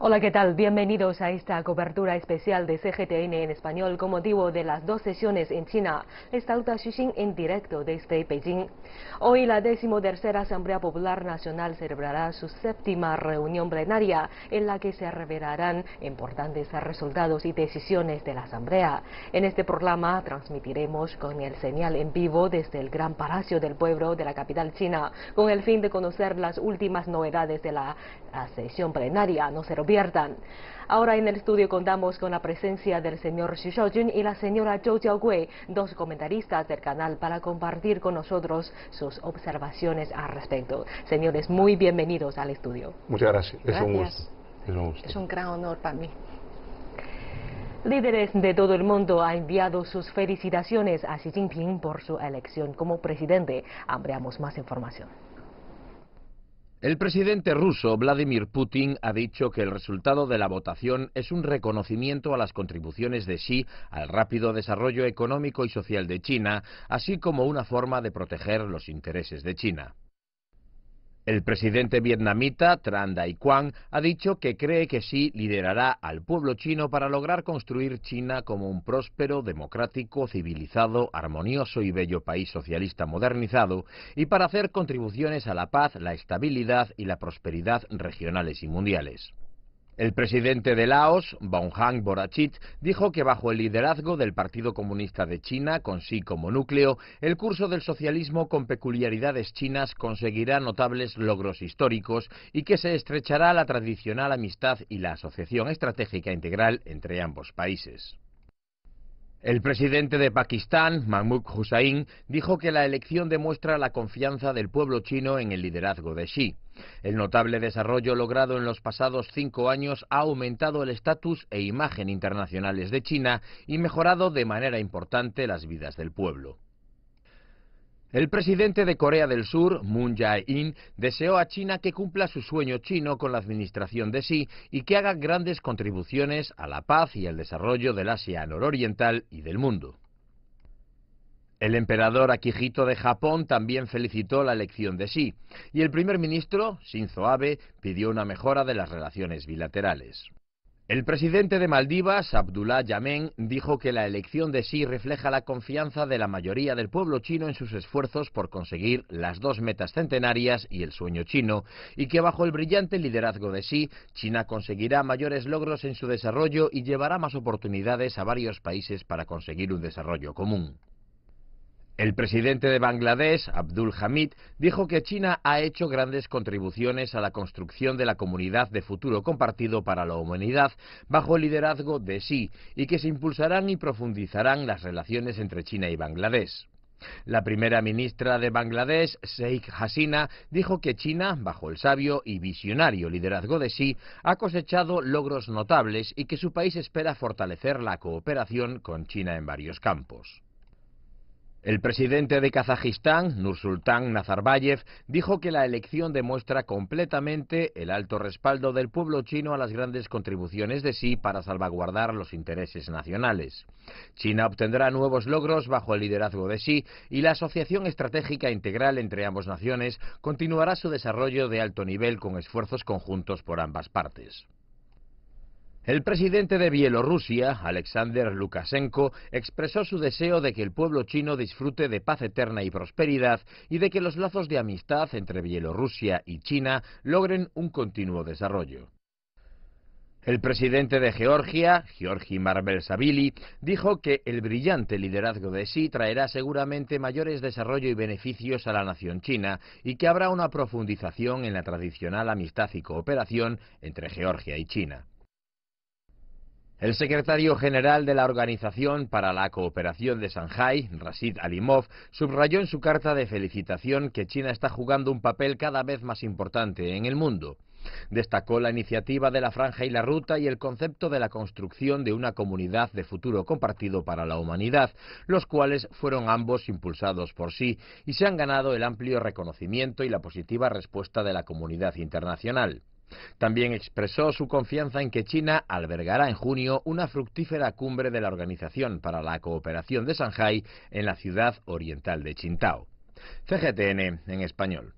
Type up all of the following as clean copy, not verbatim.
Hola, ¿qué tal? Bienvenidos a esta cobertura especial de CGTN en español con motivo de las 2 sesiones en China. Les saluda Xu Xin en directo desde Beijing. Hoy la 13ª Asamblea Popular Nacional celebrará su 7ª reunión plenaria en la que se revelarán importantes resultados y decisiones de la Asamblea. En este programa transmitiremos con el señal en vivo desde el Gran Palacio del Pueblo de la capital china con el fin de conocer las últimas novedades de la sesión plenaria. No se lo pierdan. Ahora en el estudio contamos con la presencia del señor Xu Shaojun y la señora Zhou Jiaogui, 2 comentaristas del canal, para compartir con nosotros sus observaciones al respecto. Señores, muy bienvenidos al estudio. Muchas gracias. Gracias. Es un gusto. Es un gran honor para mí. Líderes de todo el mundo han enviado sus felicitaciones a Xi Jinping por su elección como presidente. Ampliamos más información. El presidente ruso Vladimir Putin ha dicho que el resultado de la votación es un reconocimiento a las contribuciones de Xi al rápido desarrollo económico y social de China, así como una forma de proteger los intereses de China. El presidente vietnamita Tran Dai Quang ha dicho que cree que Xi liderará al pueblo chino para lograr construir China como un próspero, democrático, civilizado, armonioso y bello país socialista modernizado y para hacer contribuciones a la paz, la estabilidad y la prosperidad regionales y mundiales. El presidente de Laos, Bouhang Borachit, dijo que bajo el liderazgo del Partido Comunista de China, con Xi como núcleo, el curso del socialismo con peculiaridades chinas conseguirá notables logros históricos y que se estrechará la tradicional amistad y la asociación estratégica integral entre ambos países. El presidente de Pakistán, Mahmoud Hussain, dijo que la elección demuestra la confianza del pueblo chino en el liderazgo de Xi. El notable desarrollo logrado en los pasados 5 años ha aumentado el estatus e imagen internacionales de China y mejorado de manera importante las vidas del pueblo. El presidente de Corea del Sur, Moon Jae-in, deseó a China que cumpla su sueño chino con la administración de Xi y que haga grandes contribuciones a la paz y el desarrollo del Asia nororiental y del mundo. El emperador Akihito de Japón también felicitó la elección de Xi, y el primer ministro, Shinzo Abe, pidió una mejora de las relaciones bilaterales. El presidente de Maldivas, Abdullah Yameen, dijo que la elección de Xi refleja la confianza de la mayoría del pueblo chino en sus esfuerzos por conseguir las 2 metas centenarias y el sueño chino, y que bajo el brillante liderazgo de Xi, China conseguirá mayores logros en su desarrollo y llevará más oportunidades a varios países para conseguir un desarrollo común. El presidente de Bangladesh, Abdul Hamid, dijo que China ha hecho grandes contribuciones a la construcción de la comunidad de futuro compartido para la humanidad bajo el liderazgo de Xi y que se impulsarán y profundizarán las relaciones entre China y Bangladesh. La primera ministra de Bangladesh, Sheikh Hasina, dijo que China, bajo el sabio y visionario liderazgo de Xi, ha cosechado logros notables y que su país espera fortalecer la cooperación con China en varios campos. El presidente de Kazajistán, Nursultán Nazarbayev, dijo que la elección demuestra completamente el alto respaldo del pueblo chino a las grandes contribuciones de Xi para salvaguardar los intereses nacionales. China obtendrá nuevos logros bajo el liderazgo de Xi y la asociación estratégica integral entre ambas naciones continuará su desarrollo de alto nivel con esfuerzos conjuntos por ambas partes. El presidente de Bielorrusia, Alexander Lukashenko, expresó su deseo de que el pueblo chino disfrute de paz eterna y prosperidad y de que los lazos de amistad entre Bielorrusia y China logren un continuo desarrollo. El presidente de Georgia, Giorgi Margvelashvili, dijo que el brillante liderazgo de Xi traerá seguramente mayores desarrollo y beneficios a la nación china y que habrá una profundización en la tradicional amistad y cooperación entre Georgia y China. El secretario general de la Organización para la Cooperación de Shanghái, Rashid Alimov, subrayó en su carta de felicitación que China está jugando un papel cada vez más importante en el mundo. Destacó la iniciativa de la Franja y la Ruta y el concepto de la construcción de una comunidad de futuro compartido para la humanidad, los cuales fueron ambos impulsados por Xi y se han ganado el amplio reconocimiento y la positiva respuesta de la comunidad internacional. También expresó su confianza en que China albergará en junio una fructífera cumbre de la Organización para la Cooperación de Shanghái en la ciudad oriental de Qingdao. CGTN en español.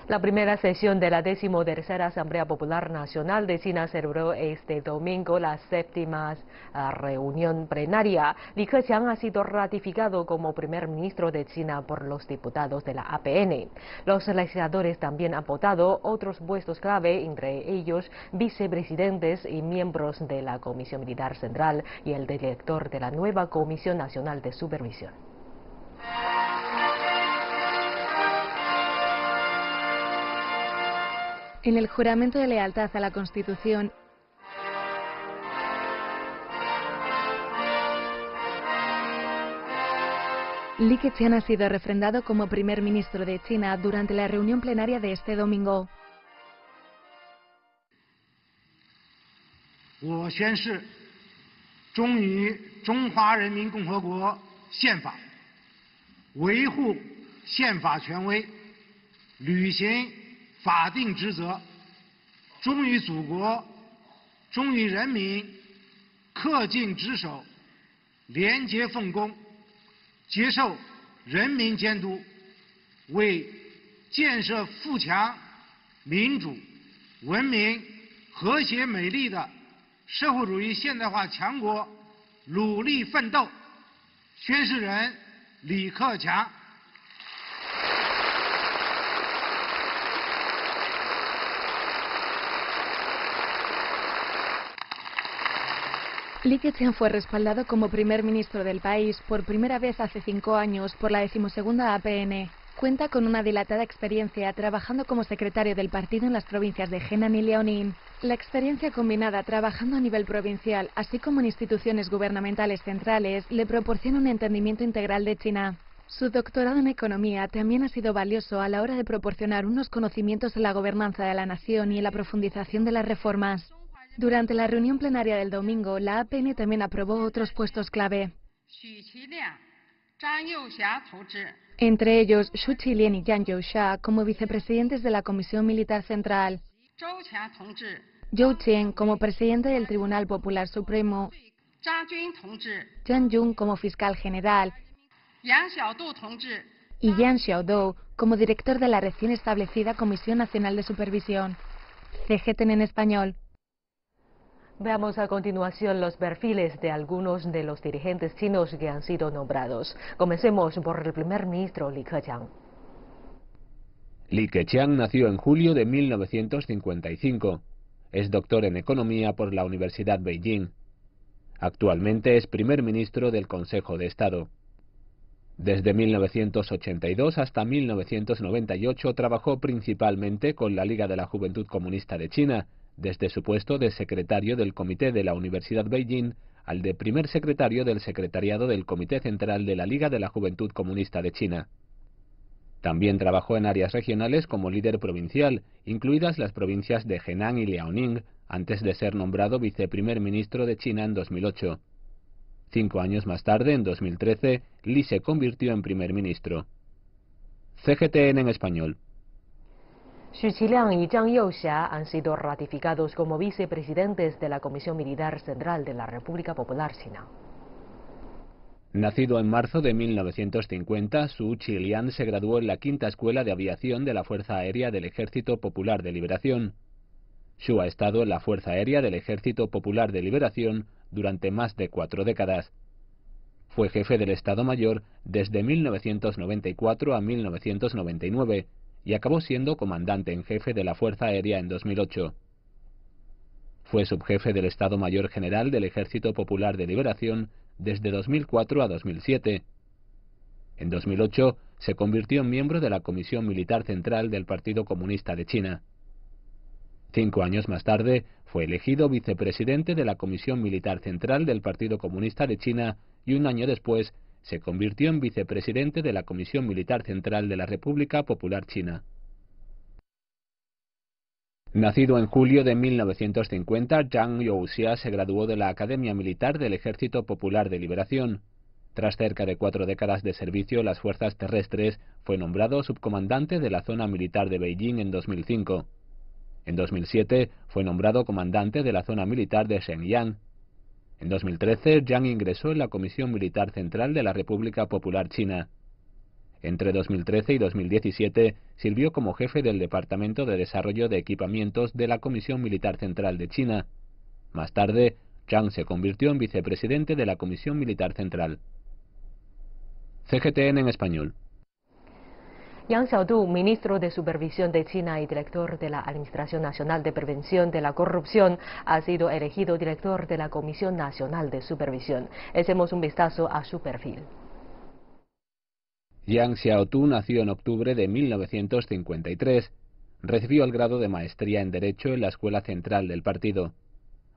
La primera sesión de la 13ª Asamblea Popular Nacional de China celebró este domingo la séptima reunión plenaria. Li Keqiang ha sido ratificado como primer ministro de China por los diputados de la APN. Los legisladores también han votado otros puestos clave, entre ellos vicepresidentes y miembros de la Comisión Militar Central y el director de la nueva Comisión Nacional de Supervisión. En el juramento de lealtad a la Constitución, Li Keqiang ha sido refrendado como primer ministro de China durante la reunión plenaria de este domingo. 我宣誓，忠于中华人民共和国宪法，维护宪法权威，履行 法定职责，忠于祖国，忠于人民，恪尽职守，廉洁奉公，接受人民监督，为建设富强、民主、文明、和谐、美丽的社会主义现代化强国努力奋斗。宣誓人李克强。 Li Keqiang fue respaldado como primer ministro del país por primera vez hace 5 años por la 12ª APN. Cuenta con una dilatada experiencia trabajando como secretario del partido en las provincias de Henan y Liaoning. La experiencia combinada trabajando a nivel provincial, así como en instituciones gubernamentales centrales, le proporciona un entendimiento integral de China. Su doctorado en economía también ha sido valioso a la hora de proporcionar unos conocimientos en la gobernanza de la nación y en la profundización de las reformas. Durante la reunión plenaria del domingo, la APN también aprobó otros puestos clave. Entre ellos, Xu Qilian y Yang Youxia como vicepresidentes de la Comisión Militar Central, Zhou Qian como presidente del Tribunal Popular Supremo, Zhang Jun como fiscal general y Yang Xiaodou como director de la recién establecida Comisión Nacional de Supervisión. CGTN en español. Veamos a continuación los perfiles de algunos de los dirigentes chinos que han sido nombrados. Comencemos por el primer ministro Li Keqiang. Li Keqiang nació en julio de 1955. Es doctor en Economía por la Universidad Beijing. Actualmente es primer ministro del Consejo de Estado. Desde 1982 hasta 1998 trabajó principalmente con la Liga de la Juventud Comunista de China, desde su puesto de secretario del Comité de la Universidad Beijing al de primer secretario del Secretariado del Comité Central de la Liga de la Juventud Comunista de China. También trabajó en áreas regionales como líder provincial, incluidas las provincias de Henan y Liaoning, antes de ser nombrado viceprimer ministro de China en 2008. 5 años más tarde, en 2013, Li se convirtió en primer ministro. CGTN en español. Xu Qilian y Yang Youxia han sido ratificados como vicepresidentes de la Comisión Militar Central de la República Popular China. Nacido en marzo de 1950, Xu Qilian se graduó en la 5ª Escuela de Aviación de la Fuerza Aérea del Ejército Popular de Liberación. Xu ha estado en la Fuerza Aérea del Ejército Popular de Liberación durante más de 4 décadas. Fue jefe del Estado Mayor desde 1994 a 1999 y acabó siendo comandante en jefe de la Fuerza Aérea en 2008. Fue subjefe del Estado Mayor General del Ejército Popular de Liberación desde 2004 a 2007. En 2008 se convirtió en miembro de la Comisión Militar Central del Partido Comunista de China. 5 años más tarde fue elegido vicepresidente de la Comisión Militar Central del Partido Comunista de China y 1 año después se convirtió en vicepresidente de la Comisión Militar Central de la República Popular China. Nacido en julio de 1950, Yang Youxia se graduó de la Academia Militar del Ejército Popular de Liberación. Tras cerca de 4 décadas de servicio en las fuerzas terrestres, fue nombrado subcomandante de la zona militar de Beijing en 2005. En 2007 fue nombrado comandante de la zona militar de Shenyang. En 2013, Yang ingresó en la Comisión Militar Central de la República Popular China. Entre 2013 y 2017 sirvió como jefe del Departamento de Desarrollo de Equipamientos de la Comisión Militar Central de China. Más tarde, Zhang se convirtió en vicepresidente de la Comisión Militar Central. CGTN en español. Yang Xiaodu, ministro de Supervisión de China y director de la Administración Nacional de Prevención de la Corrupción, ha sido elegido director de la Comisión Nacional de Supervisión. Echemos un vistazo a su perfil. Yang Xiaodu nació en octubre de 1953. Recibió el grado de maestría en Derecho en la Escuela Central del partido.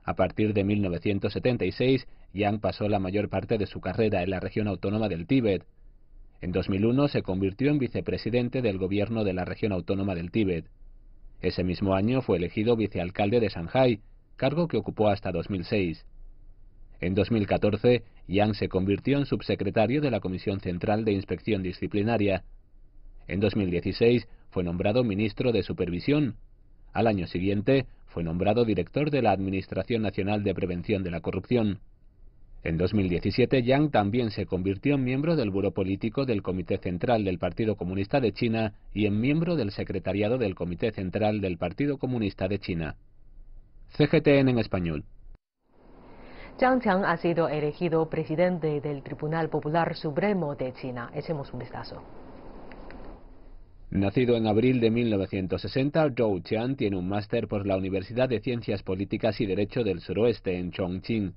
A partir de 1976, Yang pasó la mayor parte de su carrera en la región autónoma del Tíbet. En 2001 se convirtió en vicepresidente del gobierno de la región autónoma del Tíbet. Ese mismo año fue elegido vicealcalde de Shanghái, cargo que ocupó hasta 2006. En 2014, Yang se convirtió en subsecretario de la Comisión Central de Inspección Disciplinaria. En 2016 fue nombrado ministro de Supervisión. Al año siguiente fue nombrado director de la Administración Nacional de Prevención de la Corrupción. En 2017, Yang también se convirtió en miembro del Buró Político del Comité Central del Partido Comunista de China y en miembro del secretariado del Comité Central del Partido Comunista de China. CGTN en español. Zhang Qiang ha sido elegido presidente del Tribunal Popular Supremo de China. Echemos un vistazo. Nacido en abril de 1960, Zhou Qian tiene un máster por la Universidad de Ciencias Políticas y Derecho del Suroeste en Chongqing.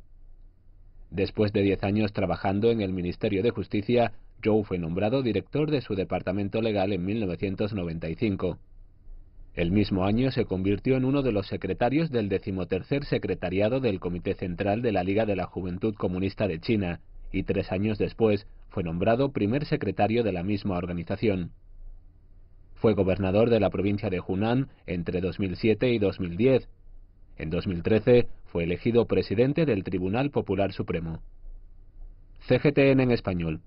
Después de 10 años trabajando en el Ministerio de Justicia, Zhou fue nombrado director de su departamento legal en 1995. El mismo año se convirtió en uno de los secretarios del 13º Secretariado del Comité Central de la Liga de la Juventud Comunista de China y 3 años después fue nombrado primer secretario de la misma organización. Fue gobernador de la provincia de Hunan entre 2007 y 2010. En 2013 fue elegido presidente del Tribunal Popular Supremo. CGTN en español.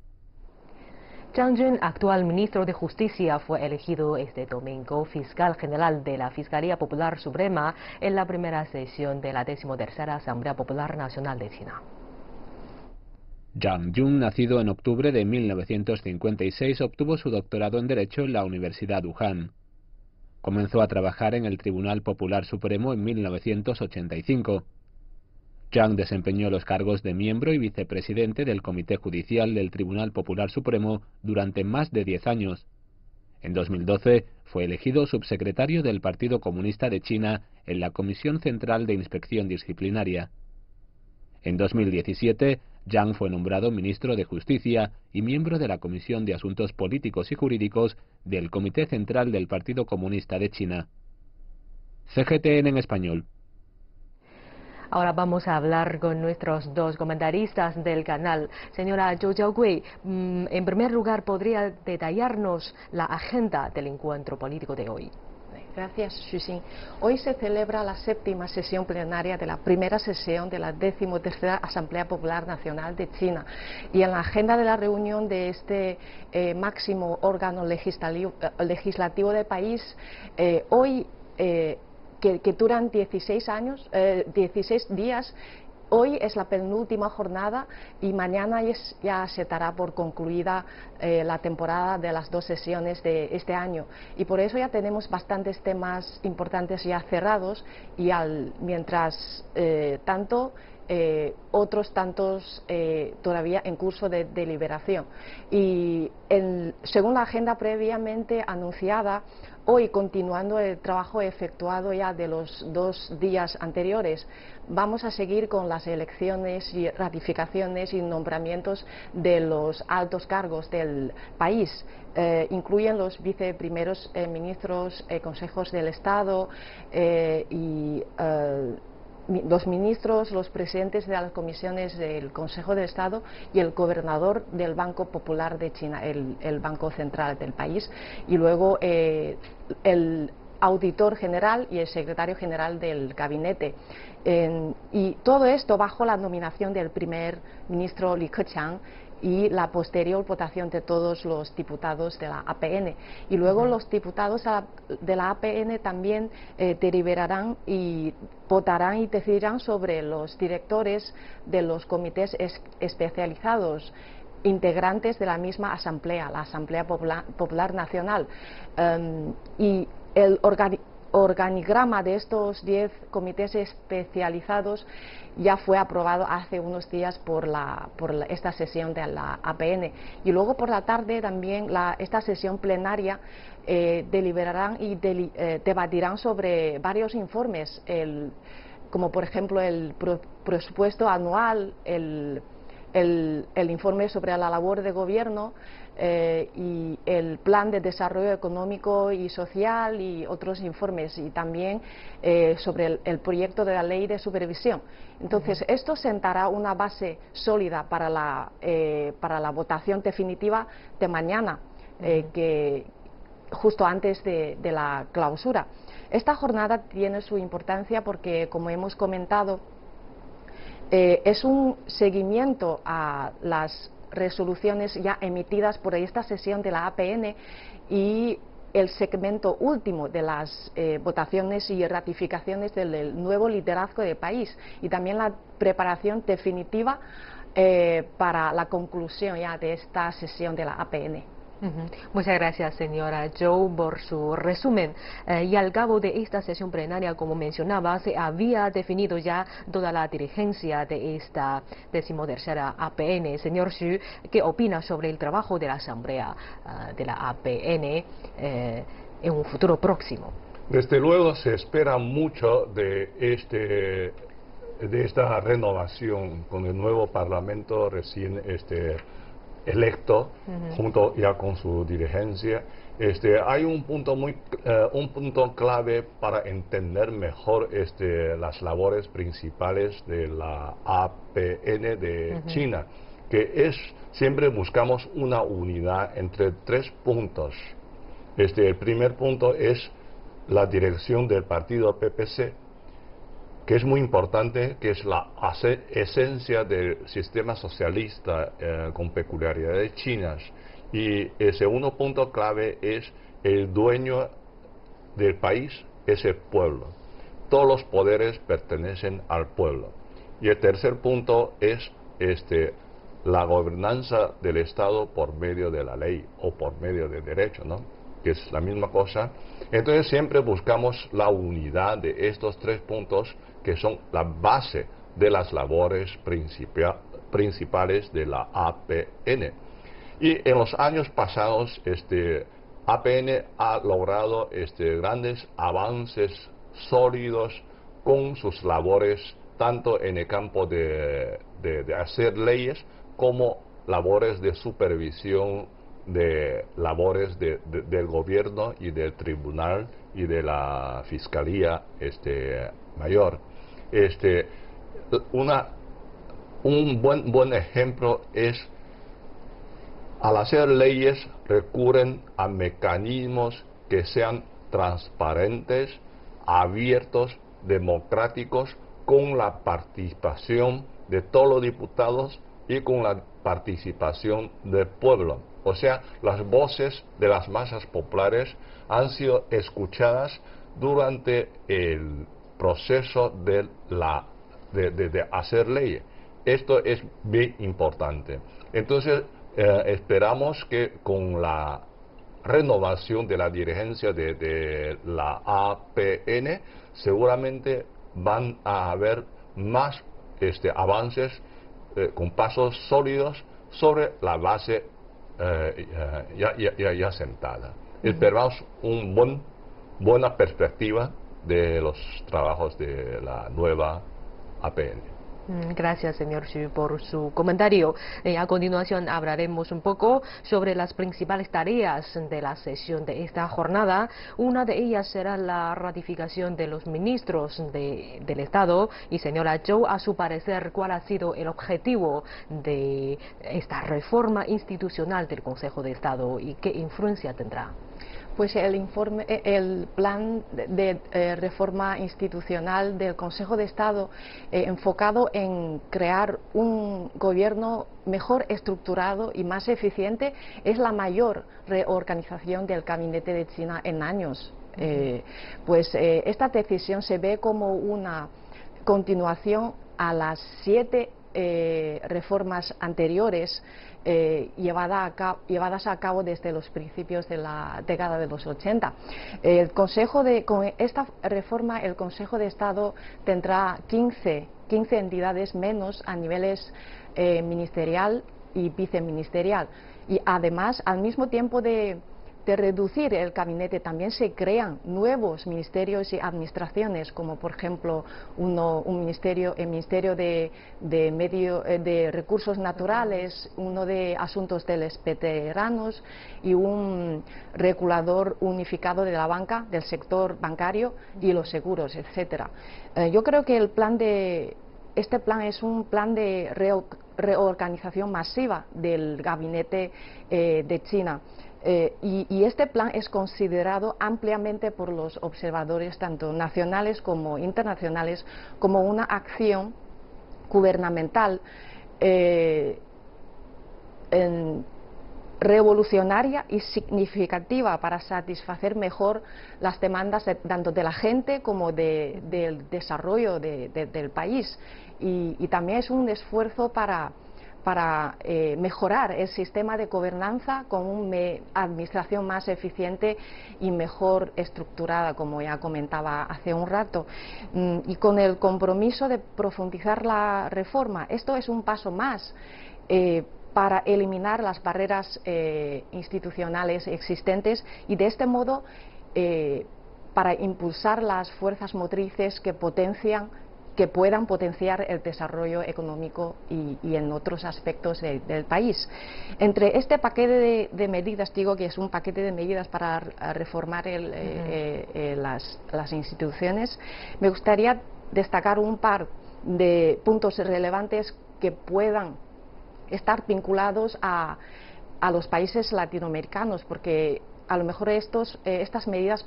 Zhang Jun, actual ministro de Justicia, fue elegido este domingo fiscal general de la Fiscalía Popular Suprema en la primera sesión de la 13ª Asamblea Popular Nacional de China. Zhang Jun, nacido en octubre de 1956, obtuvo su doctorado en Derecho en la Universidad Wuhan. Comenzó a trabajar en el Tribunal Popular Supremo en 1985. Zhang desempeñó los cargos de miembro y vicepresidente del Comité Judicial del Tribunal Popular Supremo durante más de 10 años. En 2012 fue elegido subsecretario del Partido Comunista de China en la Comisión Central de Inspección Disciplinaria. En 2017, Zhang fue nombrado ministro de Justicia y miembro de la Comisión de Asuntos Políticos y Jurídicos del Comité Central del Partido Comunista de China. CGTN en español. Ahora vamos a hablar con nuestros dos comentaristas del canal. Señora Zhou Jiaogui, en primer lugar, ¿podría detallarnos la agenda del encuentro político de hoy? Gracias, Xuxin. Hoy se celebra la 7ª sesión plenaria de la primera sesión de la 13ª Asamblea Popular Nacional de China. Y en la agenda de la reunión de este máximo órgano legislativo del país, hoy, que duran 16 días, hoy es la penúltima jornada y mañana ya se dará por concluida la temporada de las 2 sesiones de este año. Y por eso ya tenemos bastantes temas importantes ya cerrados y mientras tanto otros tantos todavía en curso de deliberación. Y según la agenda previamente anunciada, hoy, continuando el trabajo efectuado ya de los 2 días anteriores, vamos a seguir con las elecciones y ratificaciones y nombramientos de los altos cargos del país. Incluyen los viceprimeros ministros, consejos del Estado y los ministros, los presidentes de las comisiones del Consejo de Estado y el gobernador del Banco Popular de China, el Banco Central del país, y luego el auditor general y el secretario general del gabinete. Y todo esto bajo la nominación del primer ministro Li Keqiang y la posterior votación de todos los diputados de la APN. Y luego los diputados de la APN también deliberarán y votarán y decidirán sobre los directores de los comités especializados. integrantes de la misma asamblea, la Asamblea Popular Nacional. Y el organigrama de estos 10 comités especializados ya fue aprobado hace unos días por esta sesión de la APN. Y luego por la tarde también esta sesión plenaria deliberarán y debatirán sobre varios informes, como por ejemplo el presupuesto anual, el informe sobre la labor de gobierno y el plan de desarrollo económico y social y otros informes, y también sobre el proyecto de la ley de supervisión. Entonces, esto sentará una base sólida para la votación definitiva de mañana, que justo antes de la clausura. Esta jornada tiene su importancia porque, como hemos comentado, es un seguimiento a las resoluciones ya emitidas por esta sesión de la APN y el segmento último de las votaciones y ratificaciones del nuevo liderazgo del país, y también la preparación definitiva para la conclusión ya de esta sesión de la APN. Muchas gracias, señora Zhou, por su resumen. Y al cabo de esta sesión plenaria, como mencionaba, se había definido ya toda la dirigencia de esta 13ª APN. Señor Xu, ¿qué opina sobre el trabajo de la Asamblea de la APN en un futuro próximo? Desde luego se espera mucho de esta renovación con el nuevo Parlamento recién electo, junto ya con su dirigencia. Hay un punto clave para entender mejor las labores principales de la APN de China, que siempre buscamos una unidad entre 3 puntos. El primer punto es la dirección del partido PPC, que es muy importante, que es la esencia del sistema socialista con peculiaridades chinas. Y el segundo punto clave es el dueño del país, es el pueblo. Todos los poderes pertenecen al pueblo. Y el tercer punto es la gobernanza del Estado por medio de la ley o por medio del derecho, ¿no? Que es la misma cosa. Entonces siempre buscamos la unidad de estos 3 puntos, que son la base de las labores principales de la APN. Y en los años pasados, APN ha logrado grandes avances sólidos con sus labores, tanto en el campo de hacer leyes como labores de supervisión, de labores del gobierno y del tribunal y de la fiscalía mayor. Un buen ejemplo es, al hacer leyes recurren a mecanismos que sean transparentes, abiertos, democráticos, con la participación de todos los diputados y con la participación del pueblo. O sea, las voces de las masas populares han sido escuchadas durante el proceso de hacer leyes. Esto es bien importante. Entonces, esperamos que con la renovación de la dirigencia de la APN, seguramente van a haber más avances con pasos sólidos sobre la base ya sentada. Esperamos una buena perspectiva de los trabajos de la nueva APN. Gracias, señor Xu, por su comentario. A continuación hablaremos un poco sobre las principales tareas de la sesión de esta jornada. Una de ellas será la ratificación de los ministros del Estado. Y, señora Zhou, a su parecer, ¿cuál ha sido el objetivo de esta reforma institucional del Consejo de Estado y qué influencia tendrá? Pues el plan de reforma institucional del Consejo de Estado, enfocado en crear un gobierno mejor estructurado y más eficiente, es la mayor reorganización del gabinete de China en años. Esta decisión se ve como una continuación a las 7 reformas anteriores llevadas a cabo desde los principios de la década de los 80. Con esta reforma, el Consejo de Estado tendrá 15 entidades menos a niveles ministerial y viceministerial. Y además, al mismo tiempo de reducir el gabinete, también se crean nuevos ministerios y administraciones, como por ejemplo el Ministerio de Recursos Naturales, uno de Asuntos de los Veteranos y un regulador unificado de la banca, del sector bancario y los seguros, etcétera. Yo creo que este plan es un plan de reorganización masiva del gabinete de China. Y este plan es considerado ampliamente por los observadores, tanto nacionales como internacionales, como una acción gubernamental revolucionaria y significativa para satisfacer mejor las demandas tanto de la gente como del desarrollo del país. Y también es un esfuerzo para mejorar el sistema de gobernanza con una administración más eficiente y mejor estructurada, como ya comentaba hace un rato. Y con el compromiso de profundizar la reforma, esto es un paso más para eliminar las barreras institucionales existentes y de este modo para impulsar las fuerzas motrices que puedan potenciar el desarrollo económico y en otros aspectos del país. Entre este paquete de medidas, digo que es un paquete de medidas para reformar las instituciones, me gustaría destacar un par de puntos relevantes que puedan estar vinculados a los países latinoamericanos, porque a lo mejor estas medidas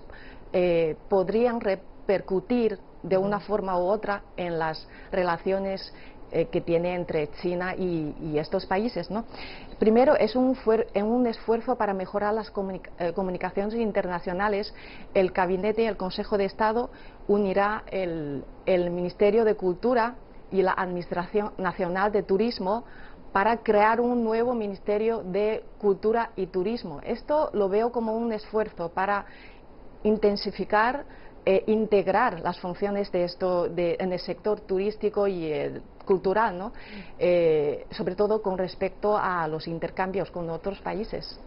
podrían repercutir de una forma u otra en las relaciones que tiene entre China y estos países, ¿no? Primero, es un esfuerzo para mejorar las comunicaciones internacionales. El Gabinete y el Consejo de Estado unirá el Ministerio de Cultura y la Administración Nacional de Turismo para crear un nuevo Ministerio de Cultura y Turismo. Esto lo veo como un esfuerzo para intensificar integrar las funciones en el sector turístico y cultural, ¿no? Sobre todo con respecto a los intercambios con otros países.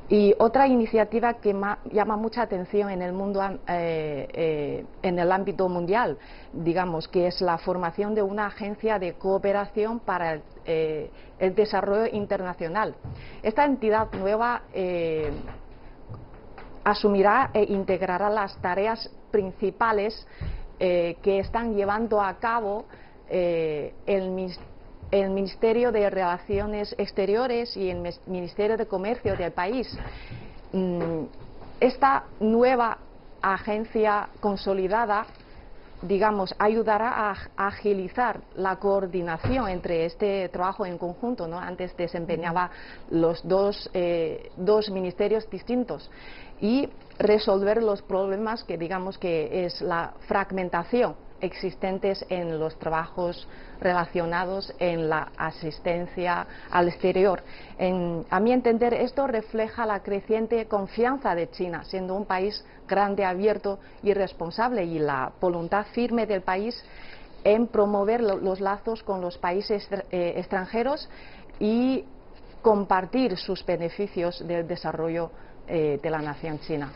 Y otra iniciativa que llama mucha atención en el mundo, en el ámbito mundial, digamos, que es la formación de una agencia de cooperación para el desarrollo internacional. Esta entidad nueva asumirá e integrará las tareas principales que están llevando a cabo el Ministerio de Relaciones Exteriores y el Ministerio de Comercio del país. Esta nueva agencia consolidada, digamos, ayudará a agilizar la coordinación entre este trabajo en conjunto, ¿no? Antes desempeñaba los dos ministerios distintos, y resolver los problemas que digamos que es la fragmentación existentes en los trabajos relacionados en la asistencia al exterior. A mi entender, esto refleja la creciente confianza de China, siendo un país grande, abierto y responsable, y la voluntad firme del país en promover los lazos con los países extranjeros y compartir sus beneficios del desarrollo de la nación china.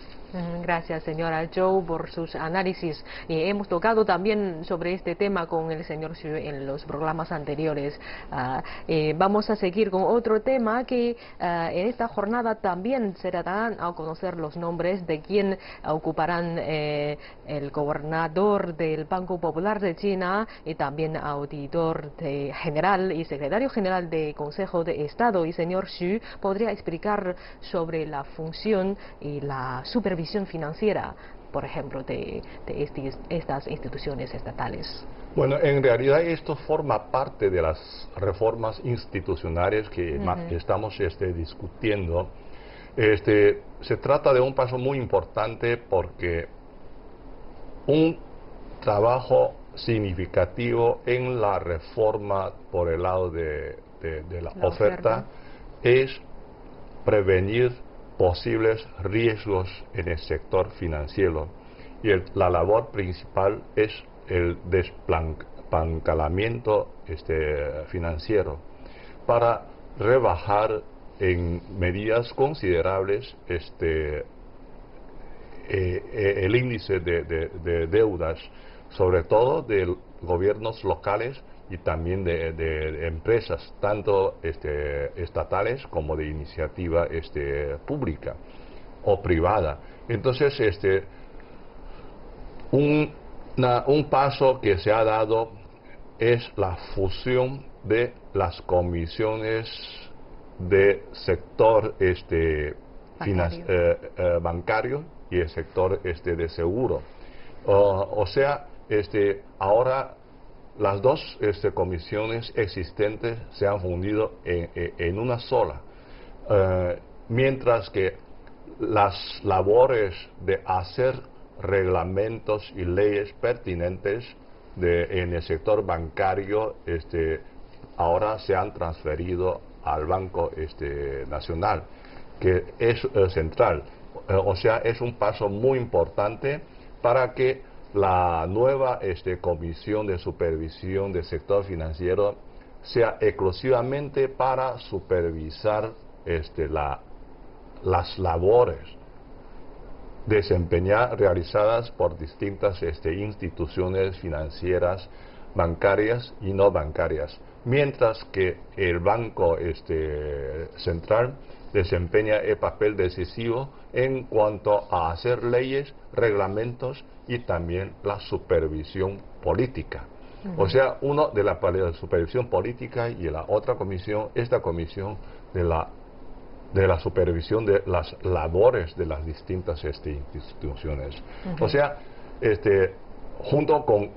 Gracias, señora Zhou, por sus análisis. Hemos tocado también sobre este tema con el señor Xu en los programas anteriores. Vamos a seguir con otro tema que en esta jornada también se darán a conocer los nombres de quien ocuparán el gobernador del Banco Popular de China y también auditor general y secretario general del Consejo de Estado. Y señor Xu, ¿podría explicar sobre la función y la supervisión financiera, por ejemplo, de estas instituciones estatales? Bueno, en realidad esto forma parte de las reformas institucionales que estamos discutiendo. Se trata de un paso muy importante porque un trabajo significativo en la reforma por el lado de la oferta es prevenir posibles riesgos en el sector financiero. Y la labor principal es el despancalamiento financiero para rebajar en medidas considerables el índice de deudas, sobre todo de gobiernos locales y también de empresas, tanto estatales como de iniciativa pública o privada. Entonces, un paso que se ha dado es la fusión de las comisiones de sector bancario y el sector de seguro. O sea, ahora las dos comisiones existentes se han fundido en una sola, mientras que las labores de hacer reglamentos y leyes pertinentes en el sector bancario ahora se han transferido al Banco Nacional, que es central. O sea, es un paso muy importante para que la nueva Comisión de Supervisión del Sector Financiero sea exclusivamente para supervisar las labores realizadas por distintas instituciones financieras, bancarias y no bancarias, mientras que el Banco Central desempeña el papel decisivo en cuanto a hacer leyes, reglamentos y también la supervisión política. O sea, uno de la supervisión política y la otra comisión, esta comisión de la supervisión de las labores de las distintas instituciones. O sea, junto con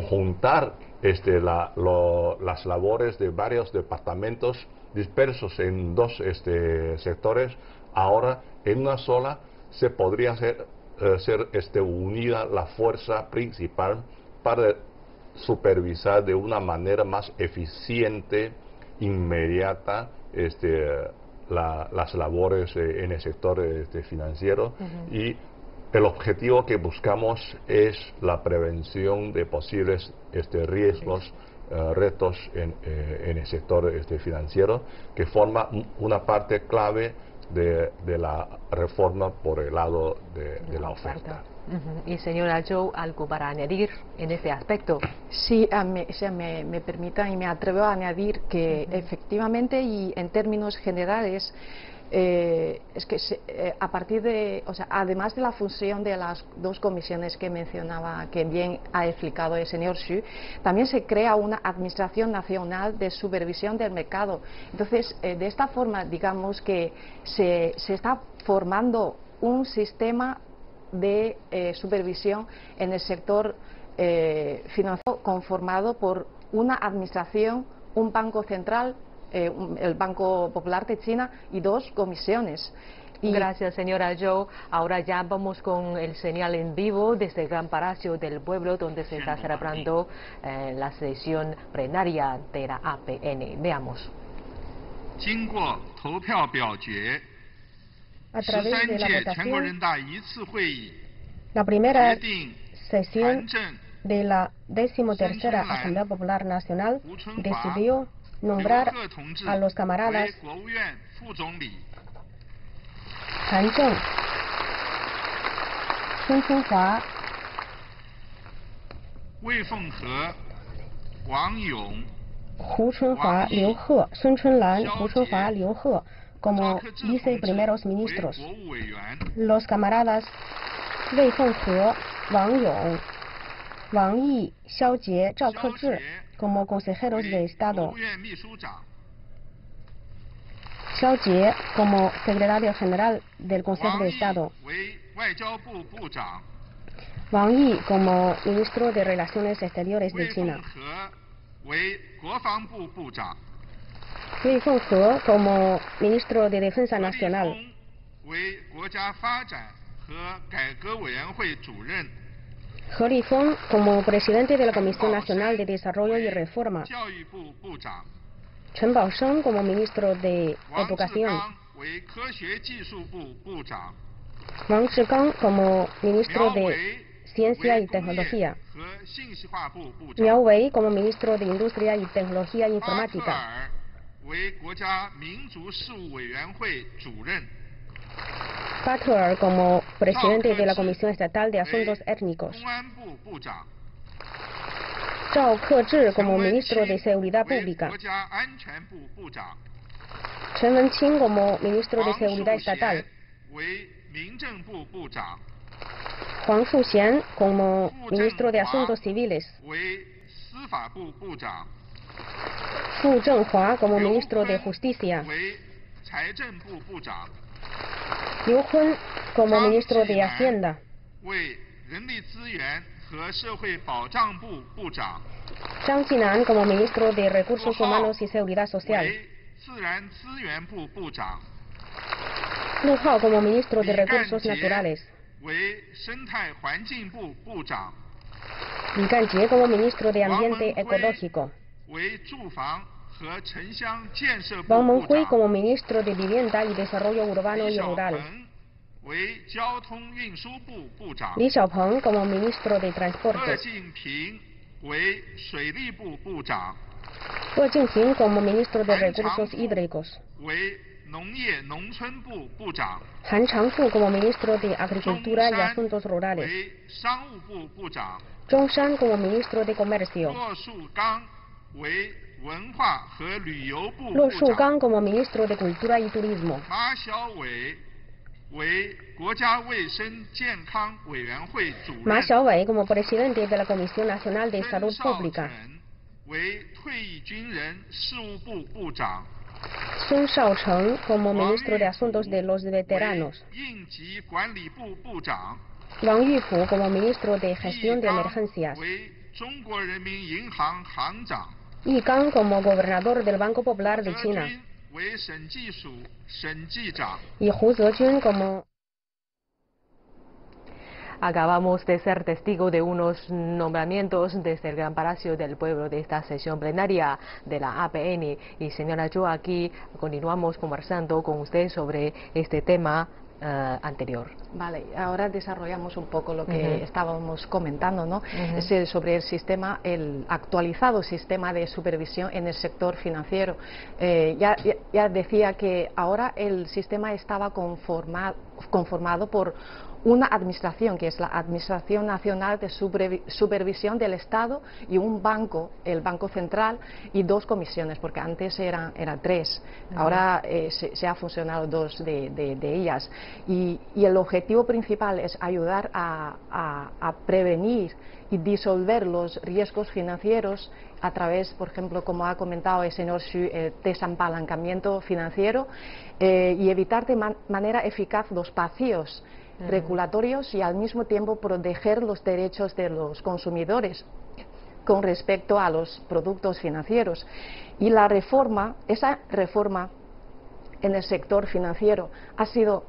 juntar las labores de varios departamentos dispersos en dos sectores, ahora en una sola se podría ser unida la fuerza principal para supervisar de una manera más eficiente, inmediata, las labores en el sector financiero. Y el objetivo que buscamos es la prevención de posibles riesgos, retos en el sector financiero, que forma una parte clave de la reforma por el lado de la oferta. Y señora Zhou, ¿algo para añadir en este aspecto? Sí, me permitan y me atrevo a añadir que efectivamente y en términos generales es que a partir de, o sea, además de la fusión de las dos comisiones que mencionaba, que bien ha explicado el señor Xu, también se crea una Administración Nacional de Supervisión del Mercado. Entonces, de esta forma, digamos que se está formando un sistema de supervisión en el sector financiero conformado por una administración, un banco central, el Banco Popular de China y dos comisiones. Gracias, señora Zhou. Ahora ya vamos con el señal en vivo desde el Gran Palacio del Pueblo, donde se está celebrando la sesión plenaria de la APN. Veamos. A través de la votación, la primera sesión de la 13ª Asamblea Popular Nacional decidió nombrar a los camaradas Han Zheng, Sun Chunhua, Hu Chunhua, Liu He, Sun Chunlan, Hu Chunhua, Liu He como viceprimeros ministros, los camaradas Wei Fenghe, Wang Yong, Wang Yi, Xiao Jie, Zhao Kezhi como consejeros de Estado, Xiao Jie como secretario general del Consejo de Estado, Wang Yi como ministro de Relaciones Exteriores de China, Wei Fenghe como ministro de Defensa Nacional, He Lifeng como presidente de la Comisión Nacional de Desarrollo y Reforma, Chen Baosheng como ministro de Educación, Wang Zhigang como ministro de Ciencia y Tecnología, Miao Wei como ministro de Industria y Tecnología Informática, Fa Ke-er como presidente de la Comisión Estatal de Asuntos Étnicos, Zhao Ke-zhi como ministro de Seguridad Pública, Chen Wenqing como ministro de Seguridad Estatal, Huang Shuxian como ministro de Asuntos Civiles, Fu Zhenghua como ministro de Justicia, Liu Hun como ministro de Hacienda, Zhang Jinan como ministro de Recursos Humanos y Seguridad Social, Lu Hao como ministro de Recursos Naturales, Li Ganjie como ministro de Ambiente Ecológico, Wang Menghui como ministro de Vivienda y Desarrollo Urbano y Rural, Li Xiaopeng como ministro de Transporte, He Jingping como ministro de Recursos Hídricos, Han Changfu como ministro de Agricultura y Asuntos Rurales, Zhong Shan como ministro de Comercio, Luo Shugang como ministro de Cultura y Turismo, Ma Xiaowei como presidente de la Comisión Nacional de Salud Pública, Sun Shaocheng como ministro de Asuntos de los Veteranos, Wang Yufu como ministro de Gestión de Emergencias, Yi Gang como gobernador del Banco Popular de China y Hu Zejun como... Acabamos de ser testigo de unos nombramientos desde el Gran Palacio del Pueblo de esta sesión plenaria de la APN. Y señora Zhou, aquí continuamos conversando con usted sobre este tema anterior. Vale, ahora desarrollamos un poco lo que estábamos comentando, ¿no? Es sobre el sistema, el actualizado sistema de supervisión en el sector financiero. Ya decía que ahora el sistema estaba conformado por una administración, que es la Administración Nacional de Supervisión del Estado, y un banco, el Banco Central, y dos comisiones, porque antes eran tres. Ahora se ha fusionado dos de ellas. Y el objetivo principal es ayudar a prevenir y disolver los riesgos financieros a través, por ejemplo, como ha comentado el señor Xu, el desapalancamiento financiero, y evitar de manera eficaz los vacíos regulatorios y al mismo tiempo proteger los derechos de los consumidores con respecto a los productos financieros. Y esa reforma en el sector financiero ha sido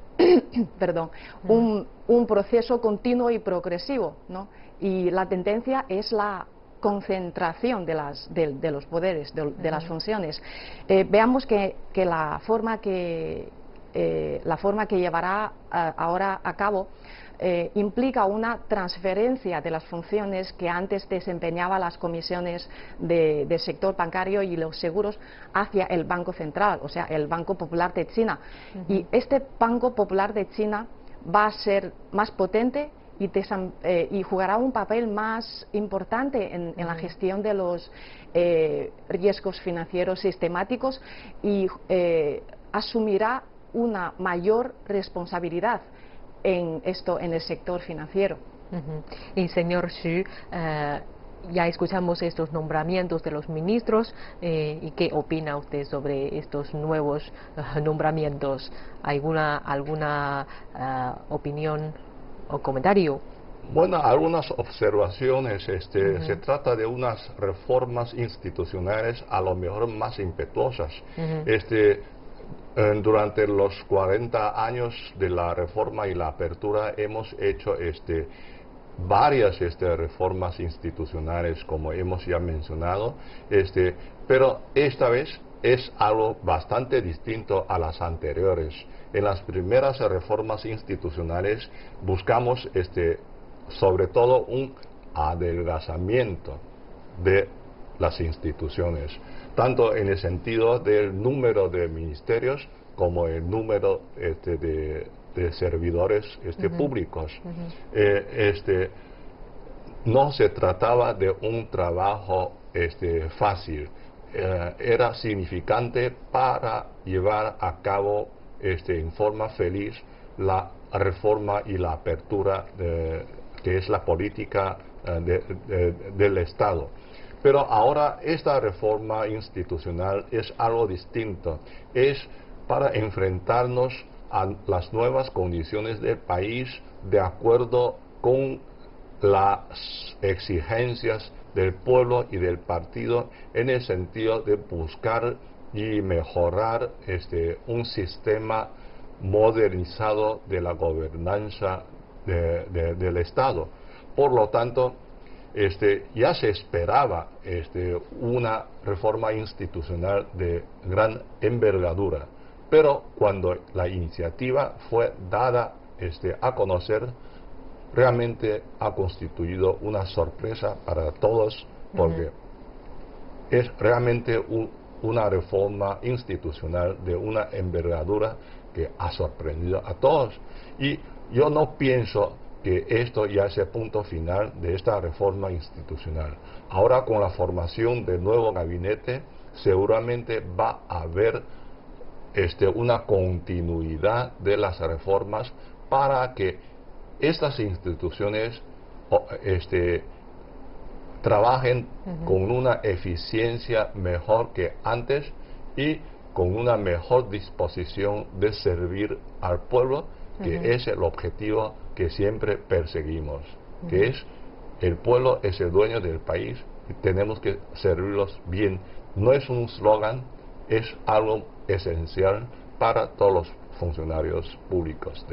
un proceso continuo y progresivo, ¿no? Y la tendencia es la concentración de los poderes, de las funciones. Veamos que la forma que llevará ahora a cabo implica una transferencia de las funciones que antes desempeñaban las comisiones del sector bancario y los seguros hacia el Banco Central, o sea, el Banco Popular de China. Y este Banco Popular de China va a ser más potente y jugará un papel más importante en la gestión de los riesgos financieros sistemáticos y asumirá una mayor responsabilidad en el sector financiero. Y señor Xu, ya escuchamos estos nombramientos de los ministros, ¿y qué opina usted sobre estos nuevos nombramientos? ¿Alguna opinión o comentario? Bueno, algunas observaciones. Se trata de unas reformas institucionales a lo mejor más impetuosas. Durante los 40 años de la reforma y la apertura hemos hecho varias reformas institucionales, como hemos ya mencionado, pero esta vez es algo bastante distinto a las anteriores. En las primeras reformas institucionales buscamos sobre todo un adelgazamiento de las instituciones, tanto en el sentido del número de ministerios como el número de servidores públicos. No se trataba de un trabajo fácil, era significante para llevar a cabo en forma feliz la reforma y la apertura que es la política del Estado. Pero ahora esta reforma institucional es algo distinto, es para enfrentarnos a las nuevas condiciones del país de acuerdo con las exigencias del pueblo y del partido, en el sentido de buscar y mejorar un sistema modernizado de la gobernanza del Estado. Por lo tanto, ya se esperaba una reforma institucional de gran envergadura, pero cuando la iniciativa fue dada a conocer, realmente ha constituido una sorpresa para todos, porque es realmente una reforma institucional de una envergadura que ha sorprendido a todos. Y yo no pienso que esto ya es el punto final de esta reforma institucional. Ahora, con la formación del nuevo gabinete, seguramente va a haber una continuidad de las reformas para que estas instituciones trabajen con una eficiencia mejor que antes y con una mejor disposición de servir al pueblo, que es el objetivo que siempre perseguimos, que es el pueblo es el dueño del país y tenemos que servirlos bien. No es un slogan, es algo esencial para todos los funcionarios públicos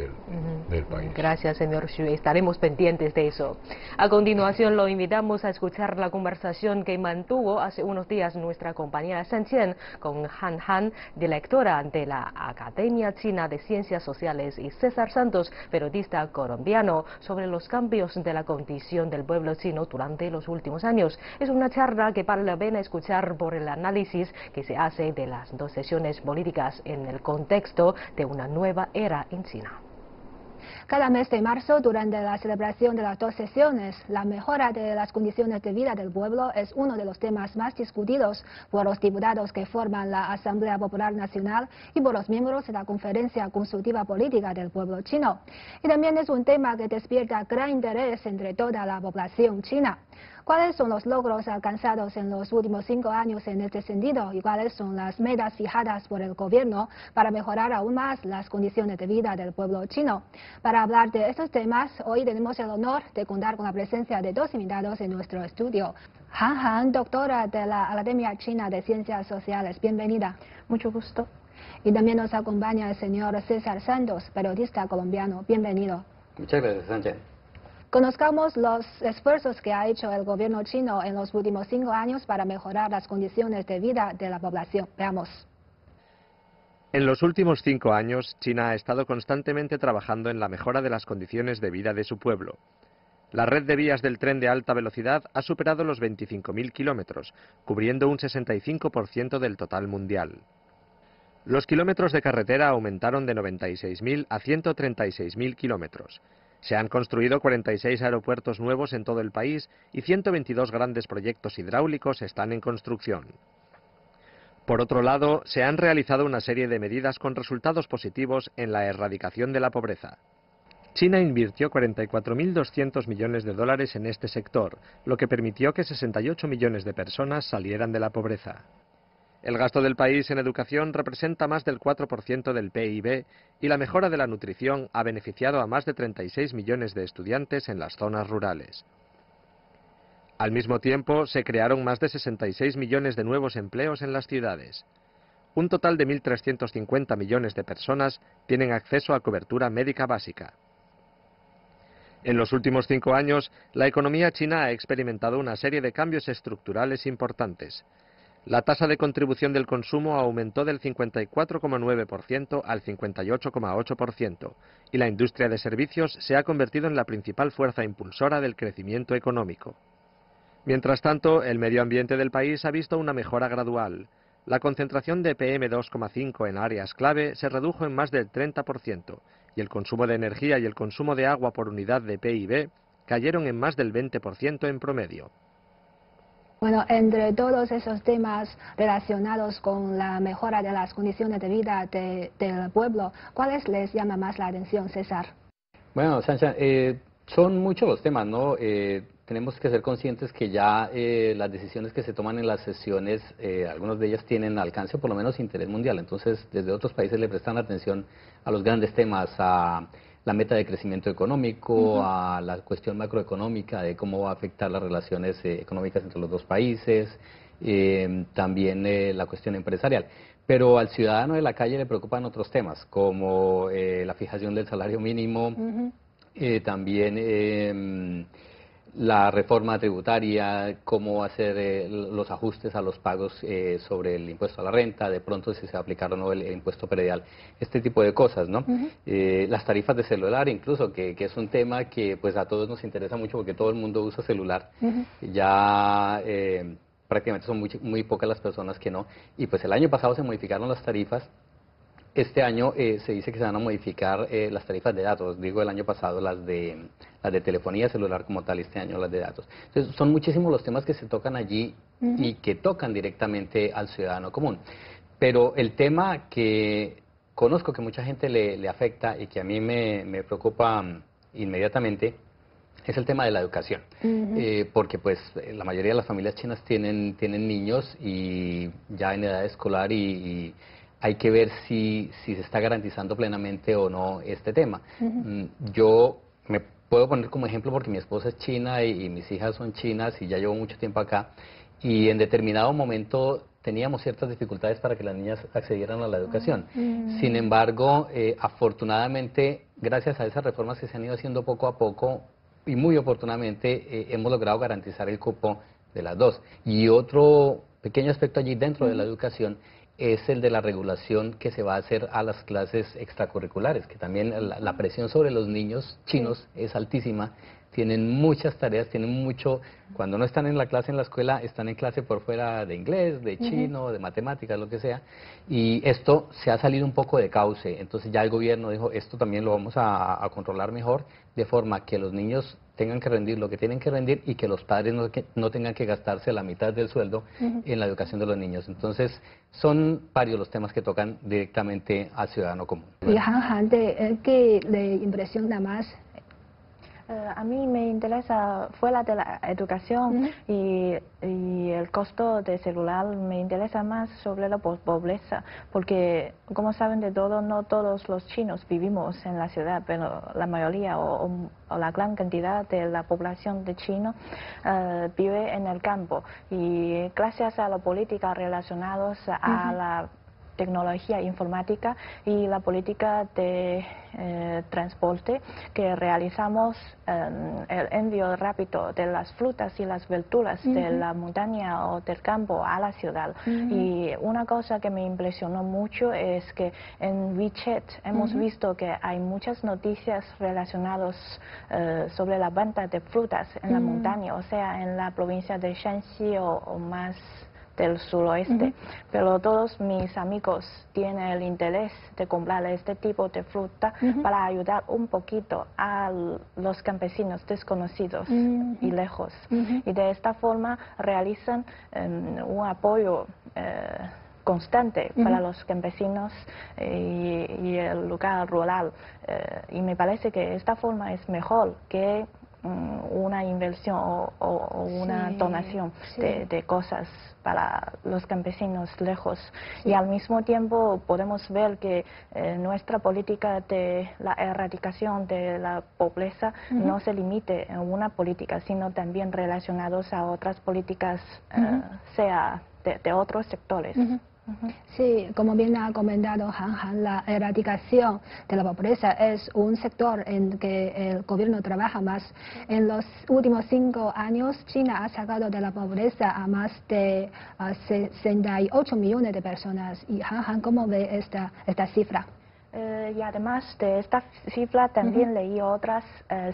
del país. Gracias, señor Xu. Estaremos pendientes de eso. A continuación, lo invitamos a escuchar la conversación que mantuvo hace unos días nuestra compañera Shen Qian con Han Han, directora de la Academia China de Ciencias Sociales, y César Santos, periodista colombiano, sobre los cambios de la condición del pueblo chino durante los últimos años. Es una charla que vale la pena escuchar por el análisis que se hace de las dos sesiones políticas en el contexto de una nueva era en China. Cada mes de marzo, durante la celebración de las dos sesiones, la mejora de las condiciones de vida del pueblo es uno de los temas más discutidos por los diputados que forman la Asamblea Popular Nacional y por los miembros de la Conferencia Consultiva Política del Pueblo Chino. Y también es un tema que despierta gran interés entre toda la población china. ¿Cuáles son los logros alcanzados en los últimos 5 años en este sentido y cuáles son las metas fijadas por el gobierno para mejorar aún más las condiciones de vida del pueblo chino? Para hablar de estos temas, hoy tenemos el honor de contar con la presencia de dos invitados en nuestro estudio. Han Han, doctora de la Academia China de Ciencias Sociales, bienvenida. Mucho gusto. Y también nos acompaña el señor César Santos, periodista colombiano. Bienvenido. Muchas gracias, Sánchez. Conozcamos los esfuerzos que ha hecho el gobierno chino en los últimos 5 años para mejorar las condiciones de vida de la población. Veamos. En los últimos 5 años, China ha estado constantemente trabajando en la mejora de las condiciones de vida de su pueblo. La red de vías del tren de alta velocidad ha superado los 25.000 kilómetros, cubriendo un 65% del total mundial. Los kilómetros de carretera aumentaron de 96.000 a 136.000 kilómetros. Se han construido 46 aeropuertos nuevos en todo el país y 122 grandes proyectos hidráulicos están en construcción. Por otro lado, se han realizado una serie de medidas con resultados positivos en la erradicación de la pobreza. China invirtió 44.200 millones de dólares en este sector, lo que permitió que 68 millones de personas salieran de la pobreza. El gasto del país en educación representa más del 4% del PIB y la mejora de la nutrición ha beneficiado a más de 36 millones de estudiantes en las zonas rurales. Al mismo tiempo, se crearon más de 66 millones de nuevos empleos en las ciudades. Un total de 1.350 millones de personas tienen acceso a cobertura médica básica. En los últimos 5 años, la economía china ha experimentado una serie de cambios estructurales importantes. La tasa de contribución del consumo aumentó del 54,9% al 58,8% y la industria de servicios se ha convertido en la principal fuerza impulsora del crecimiento económico. Mientras tanto, el medio ambiente del país ha visto una mejora gradual. La concentración de PM2,5 en áreas clave se redujo en más del 30% y el consumo de energía y el consumo de agua por unidad de PIB cayeron en más del 20% en promedio. Bueno, entre todos esos temas relacionados con la mejora de las condiciones de vida del pueblo, ¿cuáles les llama más la atención, César? Bueno, Sancha, son muchos los temas, ¿no? Tenemos que ser conscientes que ya las decisiones que se toman en las sesiones, algunas de ellas tienen alcance o por lo menos interés mundial. Entonces, desde otros países le prestan atención a los grandes temas, a la meta de crecimiento económico, a la cuestión macroeconómica de cómo va a afectar las relaciones económicas entre los dos países, también la cuestión empresarial. Pero al ciudadano de la calle le preocupan otros temas, como la fijación del salario mínimo, también la reforma tributaria, cómo hacer los ajustes a los pagos sobre el impuesto a la renta, de pronto si se va a aplicar o no el impuesto predial, este tipo de cosas, ¿no? Las tarifas de celular incluso, que es un tema que pues a todos nos interesa mucho porque todo el mundo usa celular, ya prácticamente son muy pocas las personas que no, y pues el año pasado se modificaron las tarifas. Este año se dice que se van a modificar las tarifas de datos, digo el año pasado las de telefonía celular como tal, este año las de datos. Entonces son muchísimos los temas que se tocan allí y que tocan directamente al ciudadano común. Pero el tema que conozco que mucha gente le afecta y que a mí me preocupa inmediatamente es el tema de la educación, porque pues la mayoría de las familias chinas tienen niños y ya en edad escolar y hay que ver si se está garantizando plenamente o no este tema. Yo me puedo poner como ejemplo porque mi esposa es china y mis hijas son chinas y ya llevo mucho tiempo acá y en determinado momento teníamos ciertas dificultades para que las niñas accedieran a la educación. Sin embargo, afortunadamente, gracias a esas reformas que se han ido haciendo poco a poco y muy oportunamente hemos logrado garantizar el cupo de las dos. Y otro pequeño aspecto allí dentro de la educación es el de la regulación que se va a hacer a las clases extracurriculares, que también la presión sobre los niños chinos es altísima, tienen muchas tareas, tienen mucho, cuando no están en la clase en la escuela, están en clase por fuera de inglés, de chino, de matemáticas, lo que sea, y esto se ha salido un poco de cauce, entonces ya el gobierno dijo, esto también lo vamos a controlar mejor, de forma que los niños tengan que rendir lo que tienen que rendir y que los padres no tengan que gastarse la mitad del sueldo en la educación de los niños. Entonces, son varios los temas que tocan directamente al ciudadano común. ¿Y Han, qué le impresiona más? A mí me interesa fuera de la educación y el costo de celular me interesa más sobre la pobreza, porque como saben de todo, no todos los chinos vivimos en la ciudad, pero la mayoría o la gran cantidad de la población de China vive en el campo y gracias a la política relacionados a la tecnología informática y la política de transporte que realizamos, el envío rápido de las frutas y las verduras de la montaña o del campo a la ciudad. Y una cosa que me impresionó mucho es que en WeChat hemos visto que hay muchas noticias relacionadas sobre la venta de frutas en la montaña, o sea, en la provincia de Shanxi o más del suroeste, pero todos mis amigos tienen el interés de comprar este tipo de fruta para ayudar un poquito a los campesinos desconocidos y lejos. Y de esta forma realizan un apoyo constante para los campesinos y el lugar rural. Y me parece que esta forma es mejor que una inversión o una donación de cosas para los campesinos lejos. Y al mismo tiempo podemos ver que nuestra política de la erradicación de la pobreza no se limite a una política, sino también relacionados a otras políticas, sea de otros sectores. Sí, como bien ha comentado Han Han, la erradicación de la pobreza es un sector en que el gobierno trabaja más. En los últimos 5 años, China ha sacado de la pobreza a más de 68 millones de personas. Y Han Han, ¿cómo ve esta cifra? Y además de esta cifra también leí otras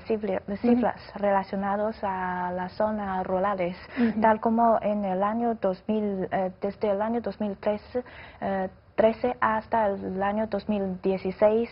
cifras relacionadas a las zonas rurales, tal como en el año 2000, desde el año 2013 hasta el año 2016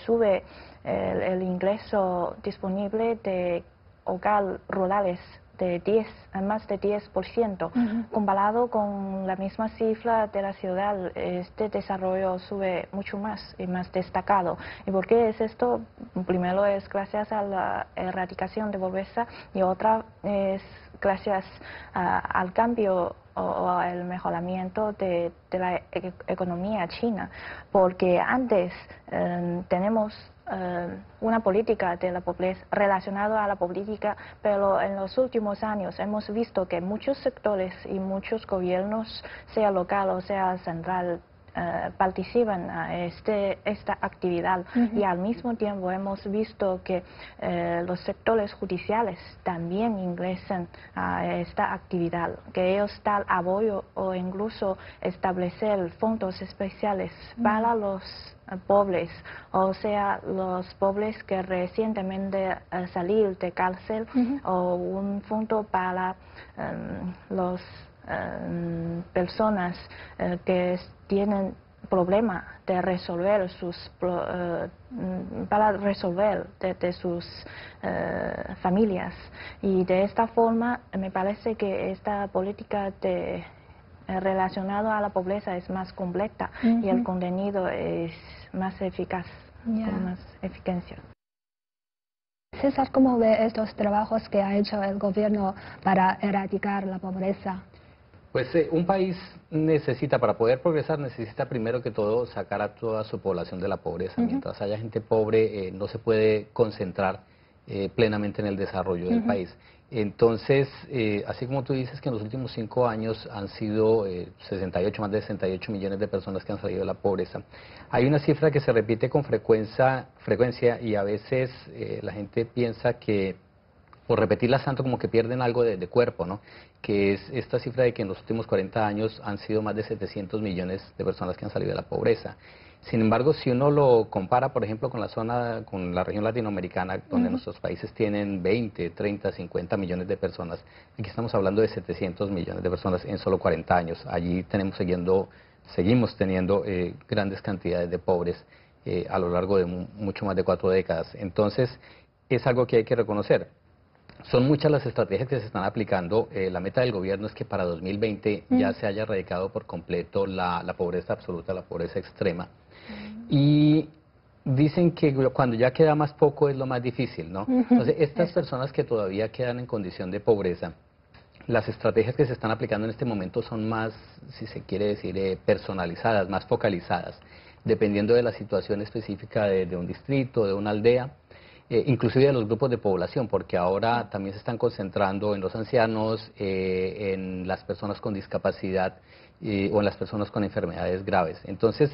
sube el ingreso disponible de hogares rurales de más de 10%. Comparado con la misma cifra de la ciudad, este desarrollo sube mucho más y más destacado. ¿Y por qué es esto? Primero es gracias a la erradicación de pobreza y otra es gracias al cambio o al mejoramiento de la economía china, porque antes tenemos una política de la pobreza relacionada a la política, pero en los últimos años hemos visto que muchos sectores y muchos gobiernos, sea local o sea central, participan en esta actividad y al mismo tiempo hemos visto que los sectores judiciales también ingresan a esta actividad, que ellos dan apoyo o incluso establecer fondos especiales para los pobres, o sea, los pobres que recientemente salir de cárcel o un fondo para las personas que tienen problema de resolver para resolver de sus familias, y de esta forma me parece que esta política relacionada a la pobreza es más completa y el contenido es más eficaz, con más eficacia. César, ¿cómo ve estos trabajos que ha hecho el gobierno para erradicar la pobreza? Pues un país necesita, para poder progresar, necesita primero que todo sacar a toda su población de la pobreza. Mientras haya gente pobre, no se puede concentrar plenamente en el desarrollo del país. Entonces, así como tú dices que en los últimos 5 años han sido más de 68 millones de personas que han salido de la pobreza, hay una cifra que se repite con frecuencia y a veces la gente piensa que por repetirlas tanto como que pierden algo de cuerpo, ¿no? Que es esta cifra de que en los últimos 40 años han sido más de 700 millones de personas que han salido de la pobreza. Sin embargo, si uno lo compara, por ejemplo, con la región latinoamericana, donde nuestros países tienen 20, 30, 50 millones de personas, aquí estamos hablando de 700 millones de personas en solo 40 años. Allí seguimos teniendo grandes cantidades de pobres a lo largo de mucho más de 4 décadas. Entonces, es algo que hay que reconocer. Son muchas las estrategias que se están aplicando. La meta del gobierno es que para 2020 ya se haya erradicado por completo la pobreza absoluta, la pobreza extrema. Y dicen que cuando ya queda más poco es lo más difícil, ¿no? Entonces, estas personas que todavía quedan en condición de pobreza, las estrategias que se están aplicando en este momento son más, si se quiere decir, personalizadas, más focalizadas, dependiendo de la situación específica de un distrito, de una aldea. Inclusive de los grupos de población, porque ahora también se están concentrando en los ancianos, en las personas con discapacidad o en las personas con enfermedades graves. Entonces,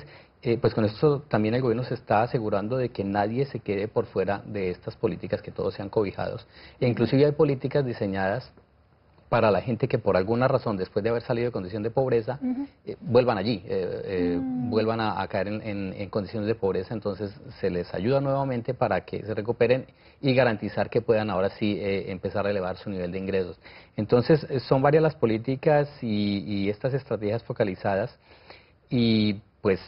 pues con esto también el gobierno se está asegurando de que nadie se quede por fuera de estas políticas, que todos sean cobijados. E inclusive hay políticas diseñadas para la gente que por alguna razón, después de haber salido de condición de pobreza, vuelvan allí, vuelvan a caer en condiciones de pobreza. Entonces se les ayuda nuevamente para que se recuperen y garantizar que puedan ahora sí empezar a elevar su nivel de ingresos. Entonces son varias las políticas y estas estrategias focalizadas, y pues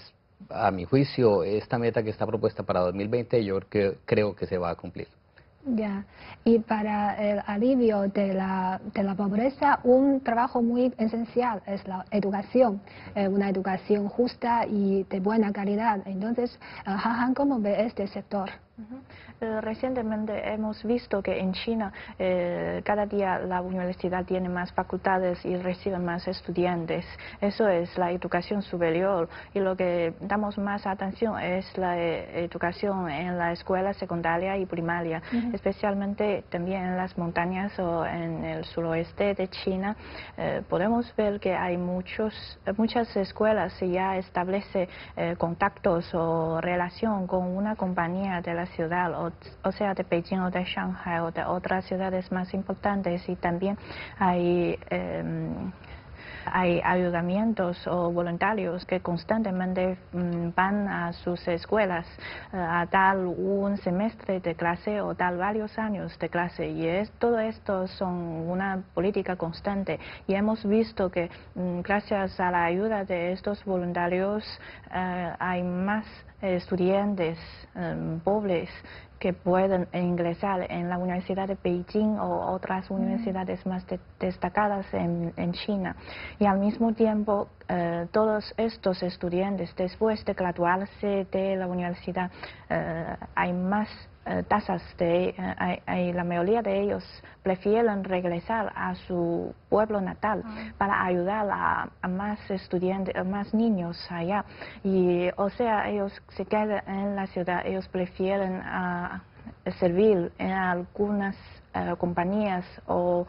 a mi juicio esta meta que está propuesta para 2020 yo creo que se va a cumplir. Ya, y para el alivio de la pobreza, un trabajo muy esencial es la educación, una educación justa y de buena calidad. Entonces, Han Han, ¿cómo ve este sector? Recientemente hemos visto que en China cada día la universidad tiene más facultades y recibe más estudiantes. Eso es la educación superior, y lo que damos más atención es la educación en la escuela secundaria y primaria, especialmente también en las montañas o en el suroeste de China. Podemos ver que hay muchas escuelas que ya establecen contactos o relación con una compañía de la ciudad, o sea de Beijing o de Shanghai o de otras ciudades más importantes, y también hay ayudamientos o voluntarios que constantemente van a sus escuelas a dar un semestre de clase o dar varios años de clase, y todo esto son una política constante, y hemos visto que gracias a la ayuda de estos voluntarios hay más estudiantes pobres que pueden ingresar en la Universidad de Beijing o otras universidades más destacadas en China. Y al mismo tiempo, todos estos estudiantes, después de graduarse de la universidad, hay más tasas la mayoría de ellos prefieren regresar a su pueblo natal para ayudar a más estudiantes, a más niños allá. Y o sea, ellos se quedan en la ciudad, ellos prefieren servir en algunas compañías o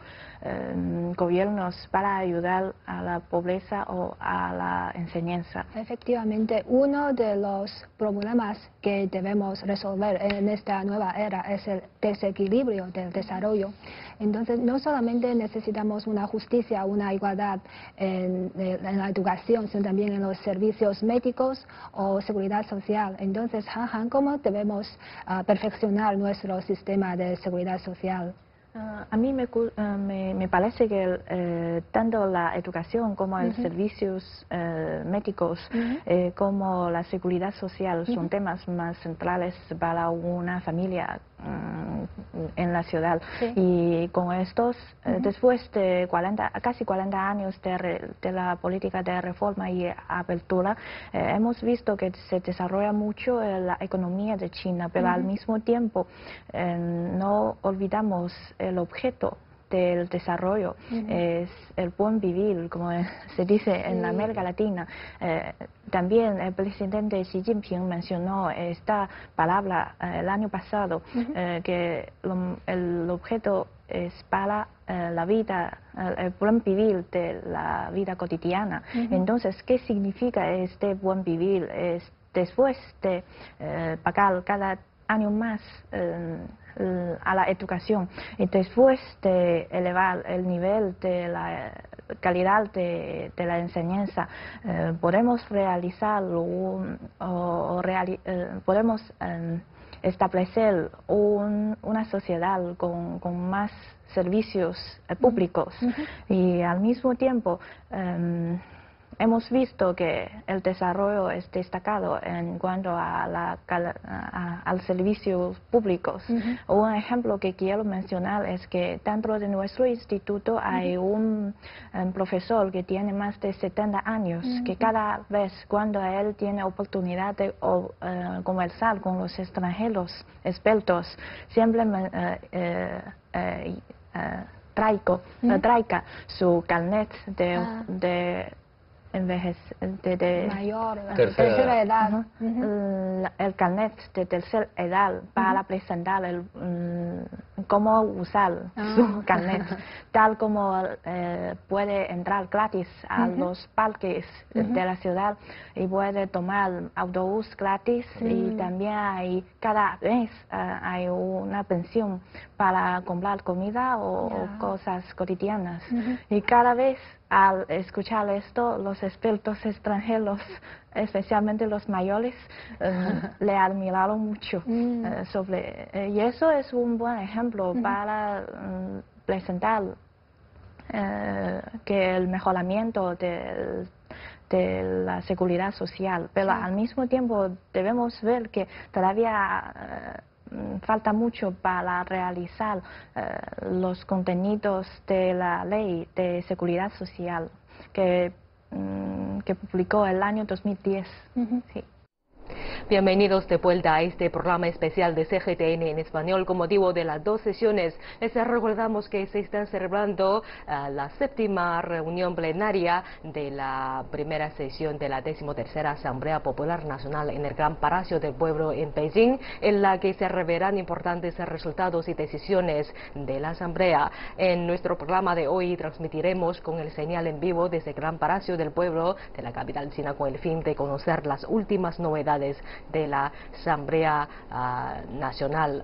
gobiernos para ayudar a la pobreza o a la enseñanza. Efectivamente, uno de los problemas que debemos resolver en esta nueva era es el desequilibrio del desarrollo. Entonces, no solamente necesitamos una justicia, una igualdad en la educación, sino también en los servicios médicos o seguridad social. Entonces, ¿cómo debemos perfeccionar nuestro sistema de seguridad social? A mí me parece que tanto la educación como los servicios médicos como la seguridad social son temas más centrales para una familia en la ciudad. Y con estos, después de casi 40 años de la política de reforma y apertura, hemos visto que se desarrolla mucho la economía de China, pero al mismo tiempo no olvidamos el objeto del desarrollo, es el buen vivir, como se dice en América Latina. También el presidente Xi Jinping mencionó esta palabra el año pasado, que el objeto es para la vida, el buen vivir de la vida cotidiana. Entonces, ¿qué significa este buen vivir? Es después de pagar cada año más a la educación, y después de elevar el nivel de la calidad de la enseñanza, podemos realizar podemos establecer una sociedad con más servicios públicos. Y al mismo tiempo hemos visto que el desarrollo es destacado en cuanto a los servicios públicos. Un ejemplo que quiero mencionar es que dentro de nuestro instituto hay un profesor que tiene más de 70 años, que cada vez cuando él tiene oportunidad de conversar con los extranjeros expertos, siempre traiga su carnet de mayor, tercera edad. El carnet de tercera edad para presentar cómo usar su carnet, tal como puede entrar gratis a los parques de la ciudad y puede tomar autobús gratis, y también cada vez hay una pensión para comprar comida o cosas cotidianas. Y cada vez al escuchar esto, los expertos extranjeros, especialmente los mayores, le admiraron mucho y eso es un buen ejemplo para presentar que el mejoramiento de la seguridad social, pero al mismo tiempo debemos ver que todavía falta mucho para realizar los contenidos de la ley de seguridad social que publicó el año 2010. Bienvenidos de vuelta a este programa especial de CGTN en español con motivo de las 2 sesiones. Les recordamos que se están celebrando la 7ª reunión plenaria de la primera sesión de la 13ª Asamblea Popular Nacional en el Gran Palacio del Pueblo en Beijing, en la que se revelarán importantes resultados y decisiones de la Asamblea. En nuestro programa de hoy transmitiremos con el señal en vivo desde el Gran Palacio del Pueblo de la capital china con el fin de conocer las últimas novedades de la Asamblea Nacional.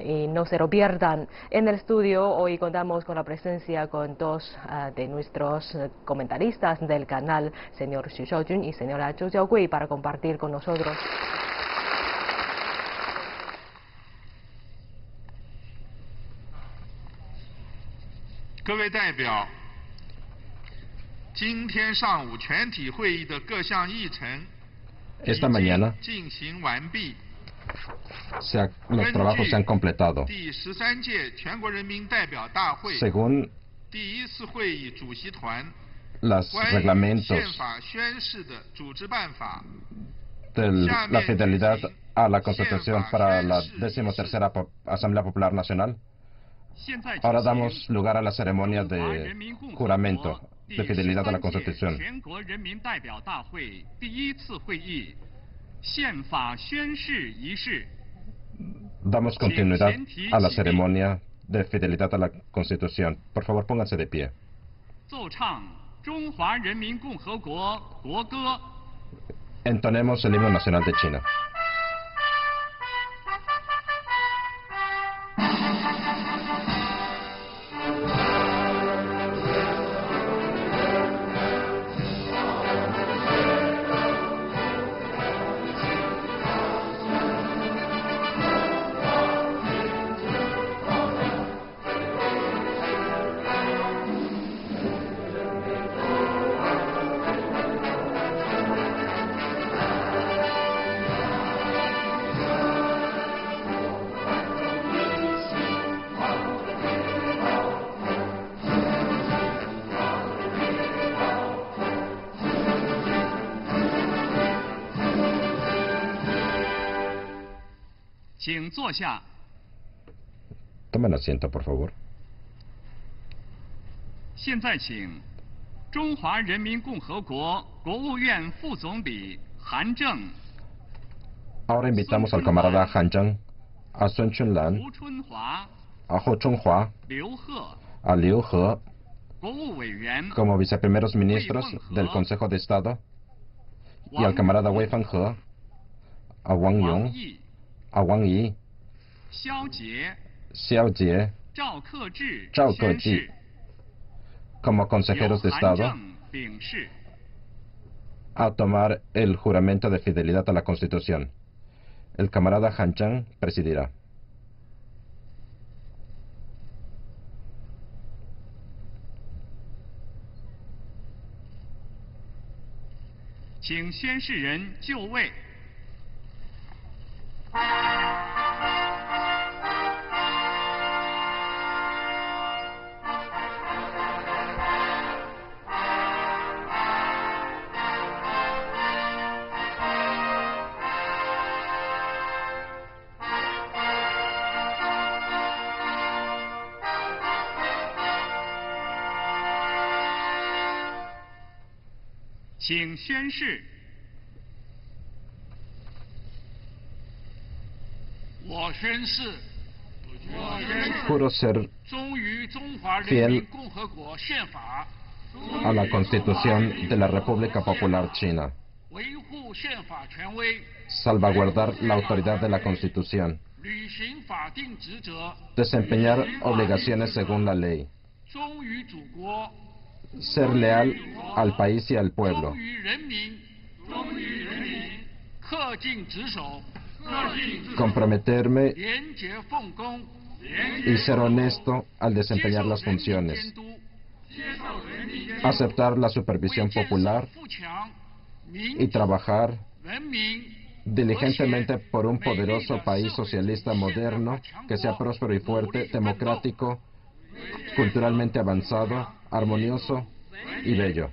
Y no se lo pierdan. En el estudio hoy contamos con la presencia con 2 de nuestros comentaristas del canal, señor Xu Shaojun y señora Zhou Jiaogui, para compartir con nosotros. Esta mañana los trabajos se han completado. Según los reglamentos de la fidelidad a la Constitución para la 13ª Asamblea Popular Nacional, ahora damos lugar a la ceremonia de juramento de fidelidad a la Constitución. Damos continuidad a la ceremonia de fidelidad a la Constitución. Por favor, pónganse de pie. Entonemos el himno nacional de China. Tomen asiento, por favor. Ahora invitamos al camarada Han Zheng, a Sun Chunlan, a Hu Chunhua, a Liu He, como viceprimeros ministros del Consejo de Estado, y al camarada Wei Fenghe, a Wang Yong, a Wang Yi, Xiao Jie, Zhao Keji, como consejeros de Estado, a tomar el juramento de fidelidad a la Constitución. El camarada Han Zheng presidirá. Juro ser fiel a la Constitución de la República Popular China, salvaguardar la autoridad de la Constitución, desempeñar obligaciones según la ley, ser leal al país y al pueblo, comprometerme y ser honesto al desempeñar las funciones, aceptar la supervisión popular y trabajar diligentemente por un poderoso país socialista moderno que sea próspero y fuerte, democrático, culturalmente avanzado, armonioso y bello.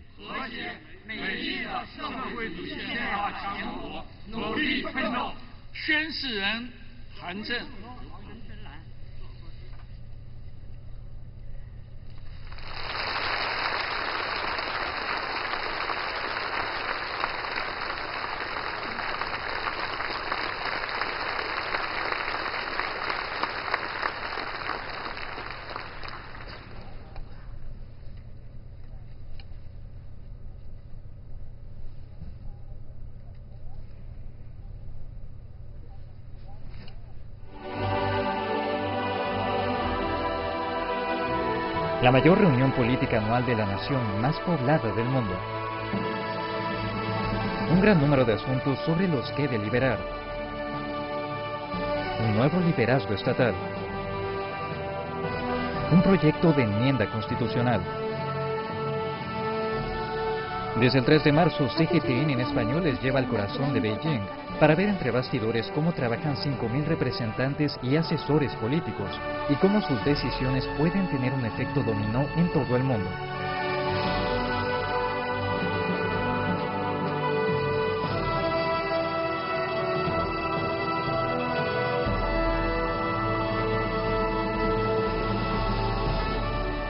力奋斗。宣誓人韩正。La mayor reunión política anual de la nación más poblada del mundo. Un gran número de asuntos sobre los que deliberar. Un nuevo liderazgo estatal. Un proyecto de enmienda constitucional. Desde el 3 de marzo, CGTN en español les lleva al corazón de Beijing para ver entre bastidores cómo trabajan 5.000 representantes y asesores políticos y cómo sus decisiones pueden tener un efecto dominó en todo el mundo.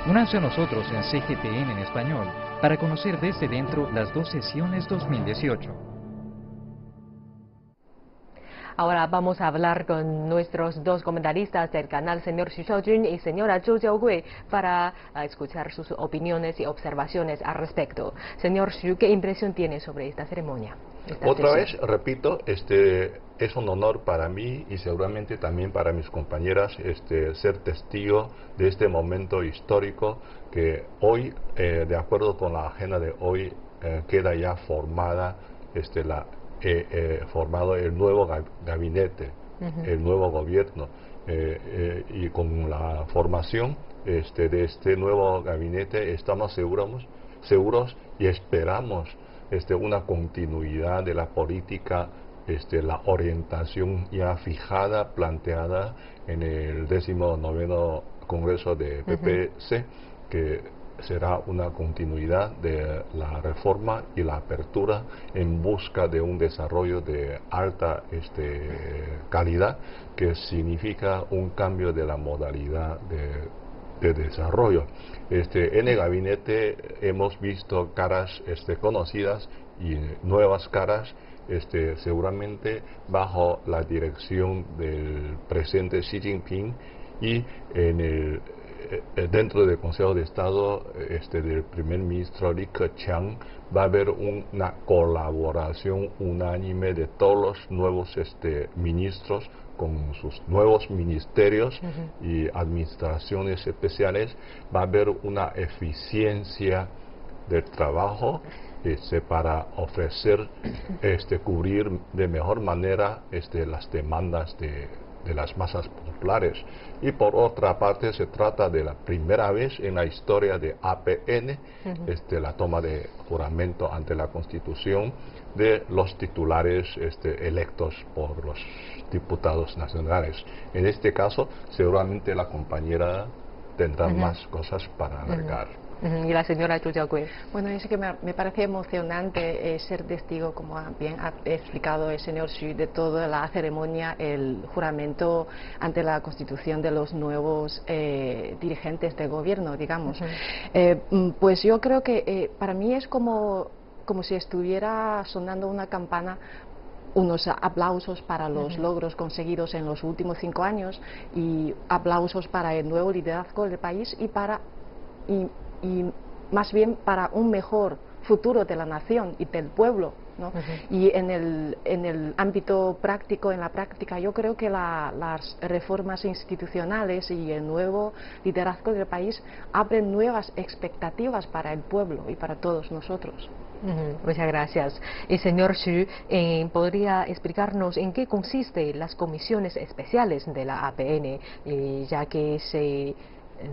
Únanse a nosotros en CGTN en español para conocer desde dentro las 2 sesiones 2018. Ahora vamos a hablar con nuestros 2 comentaristas del canal, señor Xu Shaojun y señora Zhou Jiaogui, para escuchar sus opiniones y observaciones al respecto. Señor Xu, ¿qué impresión tiene sobre esta ceremonia? Otra vez, repito, es un honor para mí y seguramente también para mis compañeras ser testigo de este momento histórico que hoy, de acuerdo con la agenda de hoy, queda ya formada formado el nuevo gabinete, el nuevo gobierno, y con la formación de este nuevo gabinete estamos seguros y esperamos una continuidad de la política, la orientación ya fijada, planteada en el 19º Congreso de PPC, que será una continuidad de la reforma y la apertura en busca de un desarrollo de alta calidad, que significa un cambio de la modalidad de desarrollo. En el gabinete hemos visto caras conocidas y nuevas caras, seguramente bajo la dirección del presidente Xi Jinping, y dentro del Consejo de Estado del primer ministro Li Keqiang va a haber una colaboración unánime de todos los nuevos ministros con sus nuevos ministerios y administraciones especiales. Va a haber una eficiencia del trabajo para ofrecer, cubrir de mejor manera las demandas de las masas populares. Y por otra parte, se trata de la primera vez en la historia de APN, la toma de juramento ante la Constitución de los titulares electos por los diputados nacionales. En este caso, seguramente la compañera tendrá más cosas para agregar. Y la señora Zhou Jiaogui. Bueno, es que me parece emocionante ser testigo, como bien ha explicado el señor Xu, de toda la ceremonia, el juramento ante la Constitución de los nuevos dirigentes del gobierno, digamos. Pues yo creo que para mí es como si estuviera sonando una campana, unos aplausos para los logros conseguidos en los últimos 5 años y aplausos para el nuevo liderazgo del país y más bien para un mejor futuro de la nación y del pueblo, ¿no? Y en el ámbito práctico, en la práctica, yo creo que las reformas institucionales y el nuevo liderazgo del país abren nuevas expectativas para el pueblo y para todos nosotros. Muchas gracias. El señor Xu, ¿podría explicarnos en qué consisten las comisiones especiales de la APN, ya que se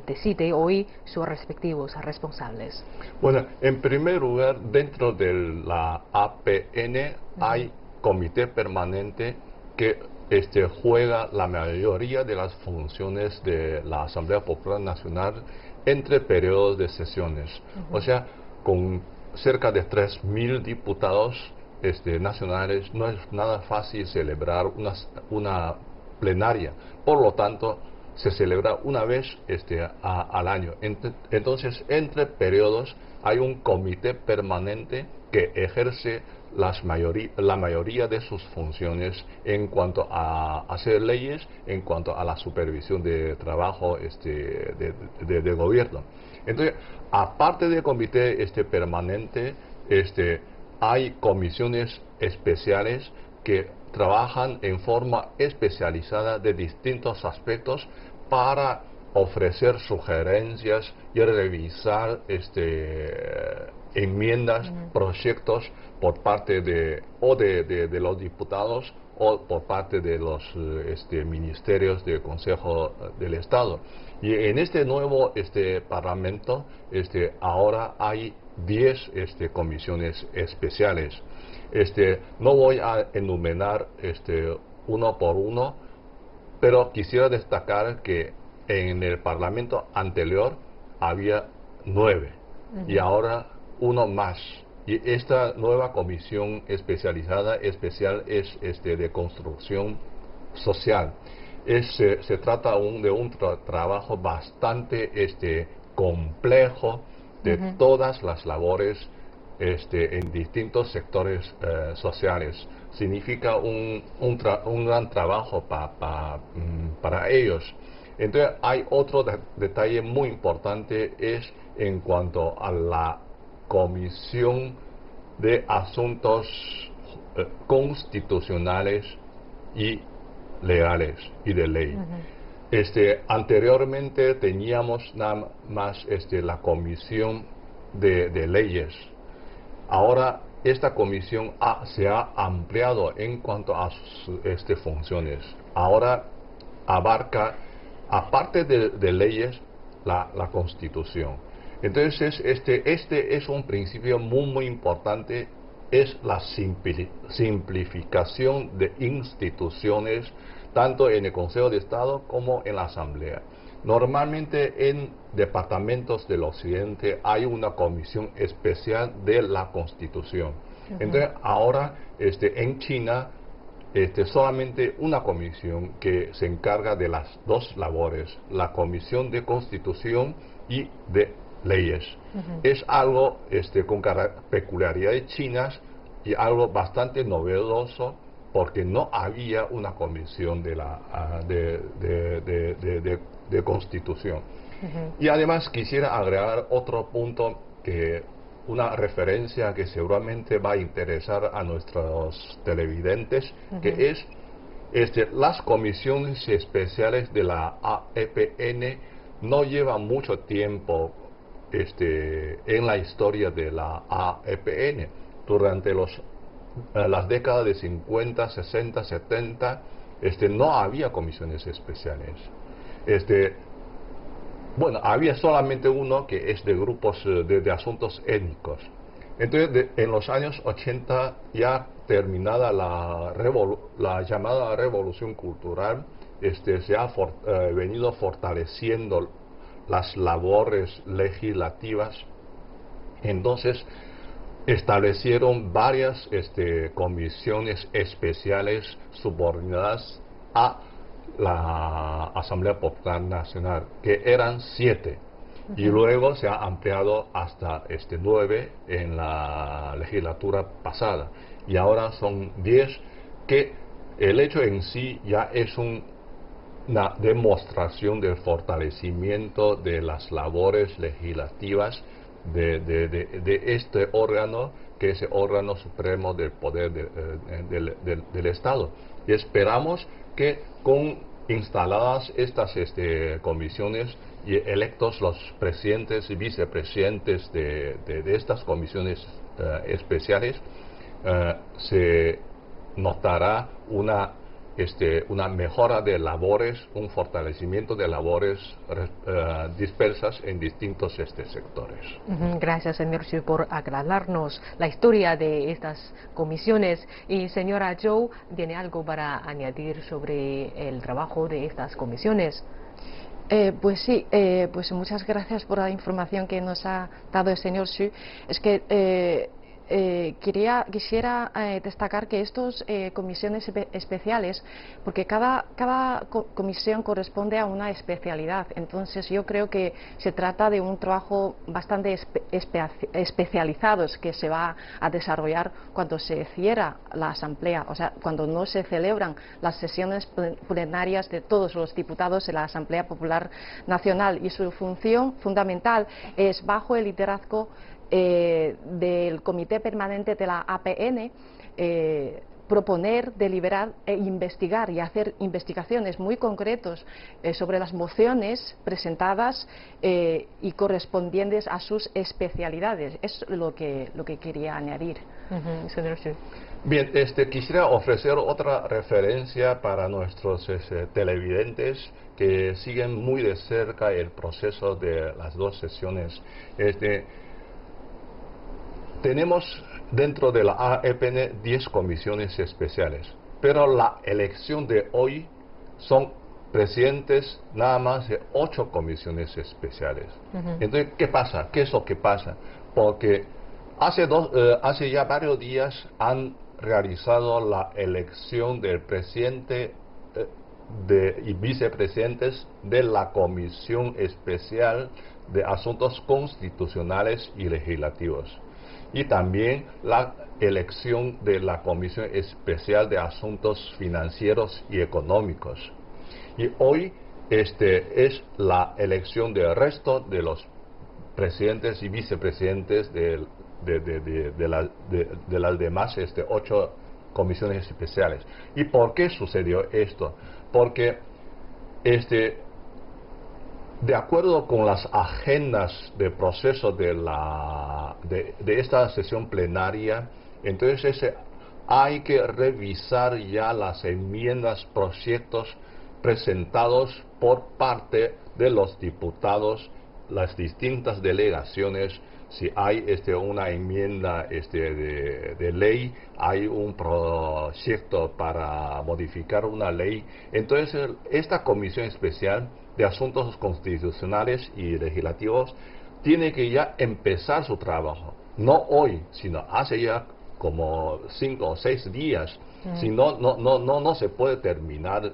decide hoy sus respectivos responsables? Bueno, en primer lugar, dentro de la APN hay comité permanente que juega la mayoría de las funciones de la Asamblea Popular Nacional entre periodos de sesiones. O sea, con cerca de 3.000 diputados nacionales no es nada fácil celebrar una plenaria. Por lo tanto, se celebra una vez al año. Entonces, entre periodos hay un comité permanente que ejerce la mayoría de sus funciones en cuanto a hacer leyes, en cuanto a la supervisión de trabajo de gobierno. Entonces, aparte del comité permanente, hay comisiones especiales que trabajan en forma especializada de distintos aspectos para ofrecer sugerencias y revisar enmiendas, proyectos por parte de los diputados o por parte de los ministerios del Consejo del Estado. Y en este nuevo Parlamento ahora hay 10 comisiones especiales. No voy a enumerar uno por uno, pero quisiera destacar que en el Parlamento anterior había 9 y ahora uno más. Y esta nueva comisión especial es de construcción social. Se trata de un trabajo bastante complejo de todas las labores en distintos sectores sociales. Significa un gran trabajo para ellos. Entonces, hay otro detalle muy importante, es en cuanto a la Comisión de Asuntos Constitucionales y Legales y de Ley. Anteriormente teníamos nada más la Comisión de Leyes. Ahora esta comisión se ha ampliado en cuanto a sus funciones. Ahora abarca, aparte de leyes, la Constitución. Entonces, este es un principio muy importante, es la simplificación de instituciones, tanto en el Consejo de Estado como en la Asamblea. Normalmente en departamentos del occidente hay una comisión especial de la Constitución. Entonces, ahora en China solamente una comisión que se encarga de las dos labores, la Comisión de Constitución y de Leyes. Es algo con peculiaridades chinas y algo bastante novedoso, porque no había una comisión de Constitución. Y además quisiera agregar otro punto, una referencia que seguramente va a interesar a nuestros televidentes, que es las comisiones especiales de la AEPN no llevan mucho tiempo en la historia de la AEPN. Durante las décadas de 50, 60, 70, no había comisiones especiales. Bueno, había solamente uno que es de grupos de asuntos étnicos. Entonces, en los años 80, ya terminada la llamada revolución cultural, se ha venido fortaleciendo las labores legislativas. Entonces, establecieron varias comisiones especiales subordinadas a la Asamblea Popular Nacional, que eran 7, y luego se ha ampliado hasta 9 en la legislatura pasada, y ahora son 10, que el hecho en sí ya es una demostración del fortalecimiento de las labores legislativas de este órgano, que es el órgano supremo del poder del Estado. Y esperamos que con instaladas estas comisiones y electos los presidentes y vicepresidentes de estas comisiones especiales, se notará una mejora de labores, un fortalecimiento de labores dispersas en distintos sectores. Gracias, señor Xu, por aclararnos la historia de estas comisiones. Y señora Zhou, ¿tiene algo para añadir sobre el trabajo de estas comisiones? Pues sí, pues muchas gracias por la información que nos ha dado el señor Xu. Es que quisiera destacar que estas comisiones especiales, porque cada comisión corresponde a una especialidad, entonces yo creo que se trata de un trabajo bastante especializado que se va a desarrollar cuando se cierra la asamblea, o sea, cuando no se celebran las sesiones plenarias de todos los diputados de la Asamblea Popular Nacional, y su función fundamental es, bajo el liderazgo del Comité Permanente de la APN, proponer, deliberar e investigar y hacer investigaciones muy concretas sobre las mociones presentadas y correspondientes a sus especialidades. Es lo que quería añadir. Bien, quisiera ofrecer otra referencia para nuestros televidentes que siguen muy de cerca el proceso de las dos sesiones. Tenemos dentro de la APN 10 comisiones especiales, pero la elección de hoy son presidentes nada más de 8 comisiones especiales. Entonces, ¿qué pasa? ¿Qué es lo que pasa? Porque hace ya varios días han realizado la elección del presidente y vicepresidentes de la Comisión Especial de Asuntos Constitucionales y Legislativos, y también la elección de la Comisión Especial de Asuntos Financieros y Económicos. Y hoy es la elección del resto de los presidentes y vicepresidentes de las demás 8 comisiones especiales. ¿Y por qué sucedió esto? Porque de acuerdo con las agendas de proceso de esta sesión plenaria, entonces hay que revisar ya las enmiendas, proyectos presentados por parte de los diputados, las distintas delegaciones. Si hay una enmienda de ley, hay un proyecto para modificar una ley, entonces esta comisión especial de Asuntos Constitucionales y Legislativos tiene que ya empezar su trabajo, no hoy, sino hace ya como 5 o 6 días. Si no se puede terminar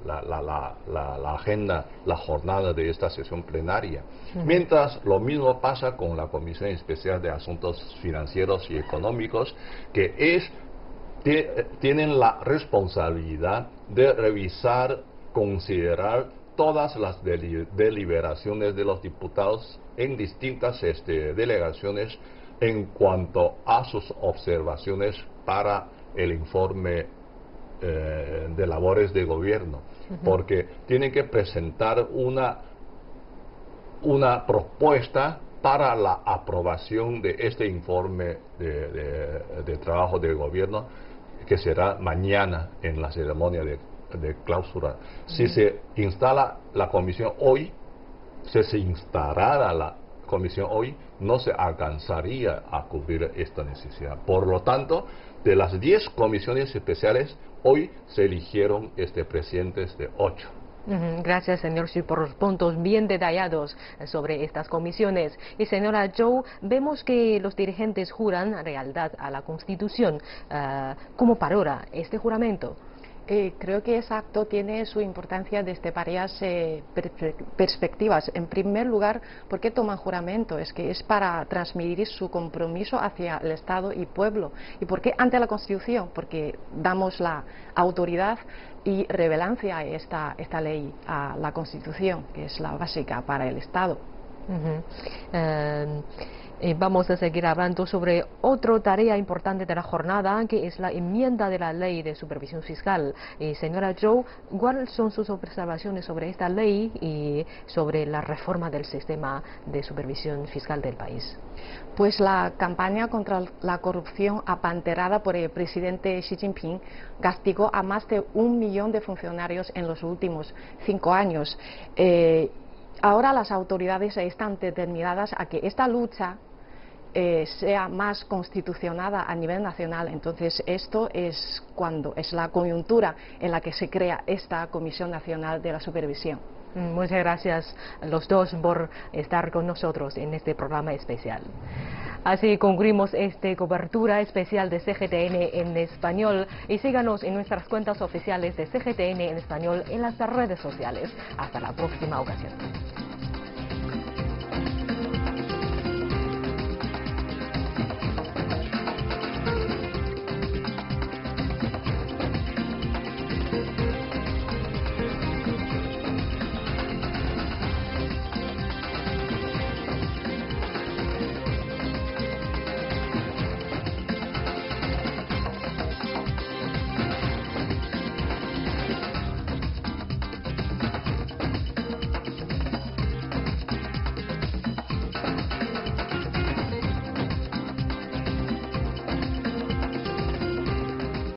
la agenda, la jornada de esta sesión plenaria. Mientras lo mismo pasa con la Comisión Especial de Asuntos Financieros y Económicos, que tienen la responsabilidad de revisar, considerar todas las deliberaciones de los diputados en distintas delegaciones en cuanto a sus observaciones para el informe de labores de gobierno, porque tienen que presentar una propuesta para la aprobación de este informe de trabajo de gobierno, que será mañana en la ceremonia de clausura. Si se instala la comisión hoy, si se instalara la comisión hoy, no se alcanzaría a cubrir esta necesidad. Por lo tanto, de las 10 comisiones especiales, hoy se eligieron presidentes de 8. Gracias, señor Xu, por los puntos bien detallados sobre estas comisiones. Y señora Zhou, vemos que los dirigentes juran lealtad a la Constitución. ¿Cómo valora este juramento? Creo que ese acto tiene su importancia desde varias perspectivas. En primer lugar, ¿por qué toman juramento? Es que es para transmitir su compromiso hacia el Estado y pueblo. ¿Y por qué ante la Constitución? Porque damos la autoridad y relevancia a esta ley, a la Constitución, que es la básica para el Estado. Vamos a seguir hablando sobre otra tarea importante de la jornada, que es la enmienda de la Ley de Supervisión Fiscal. Señora Zhou, ¿cuáles son sus observaciones sobre esta ley y sobre la reforma del sistema de supervisión fiscal del país? Pues la campaña contra la corrupción apanterada por el presidente Xi Jinping castigó a más de 1 millón de funcionarios en los últimos 5 años. Ahora las autoridades están determinadas a que esta lucha sea más constitucionada a nivel nacional. Entonces esto es la coyuntura en la que se crea esta Comisión Nacional de la Supervisión. Muchas gracias a los dos por estar con nosotros en este programa especial. Así concluimos esta cobertura especial de CGTN en español y síganos en nuestras cuentas oficiales de CGTN en español en las redes sociales. Hasta la próxima ocasión.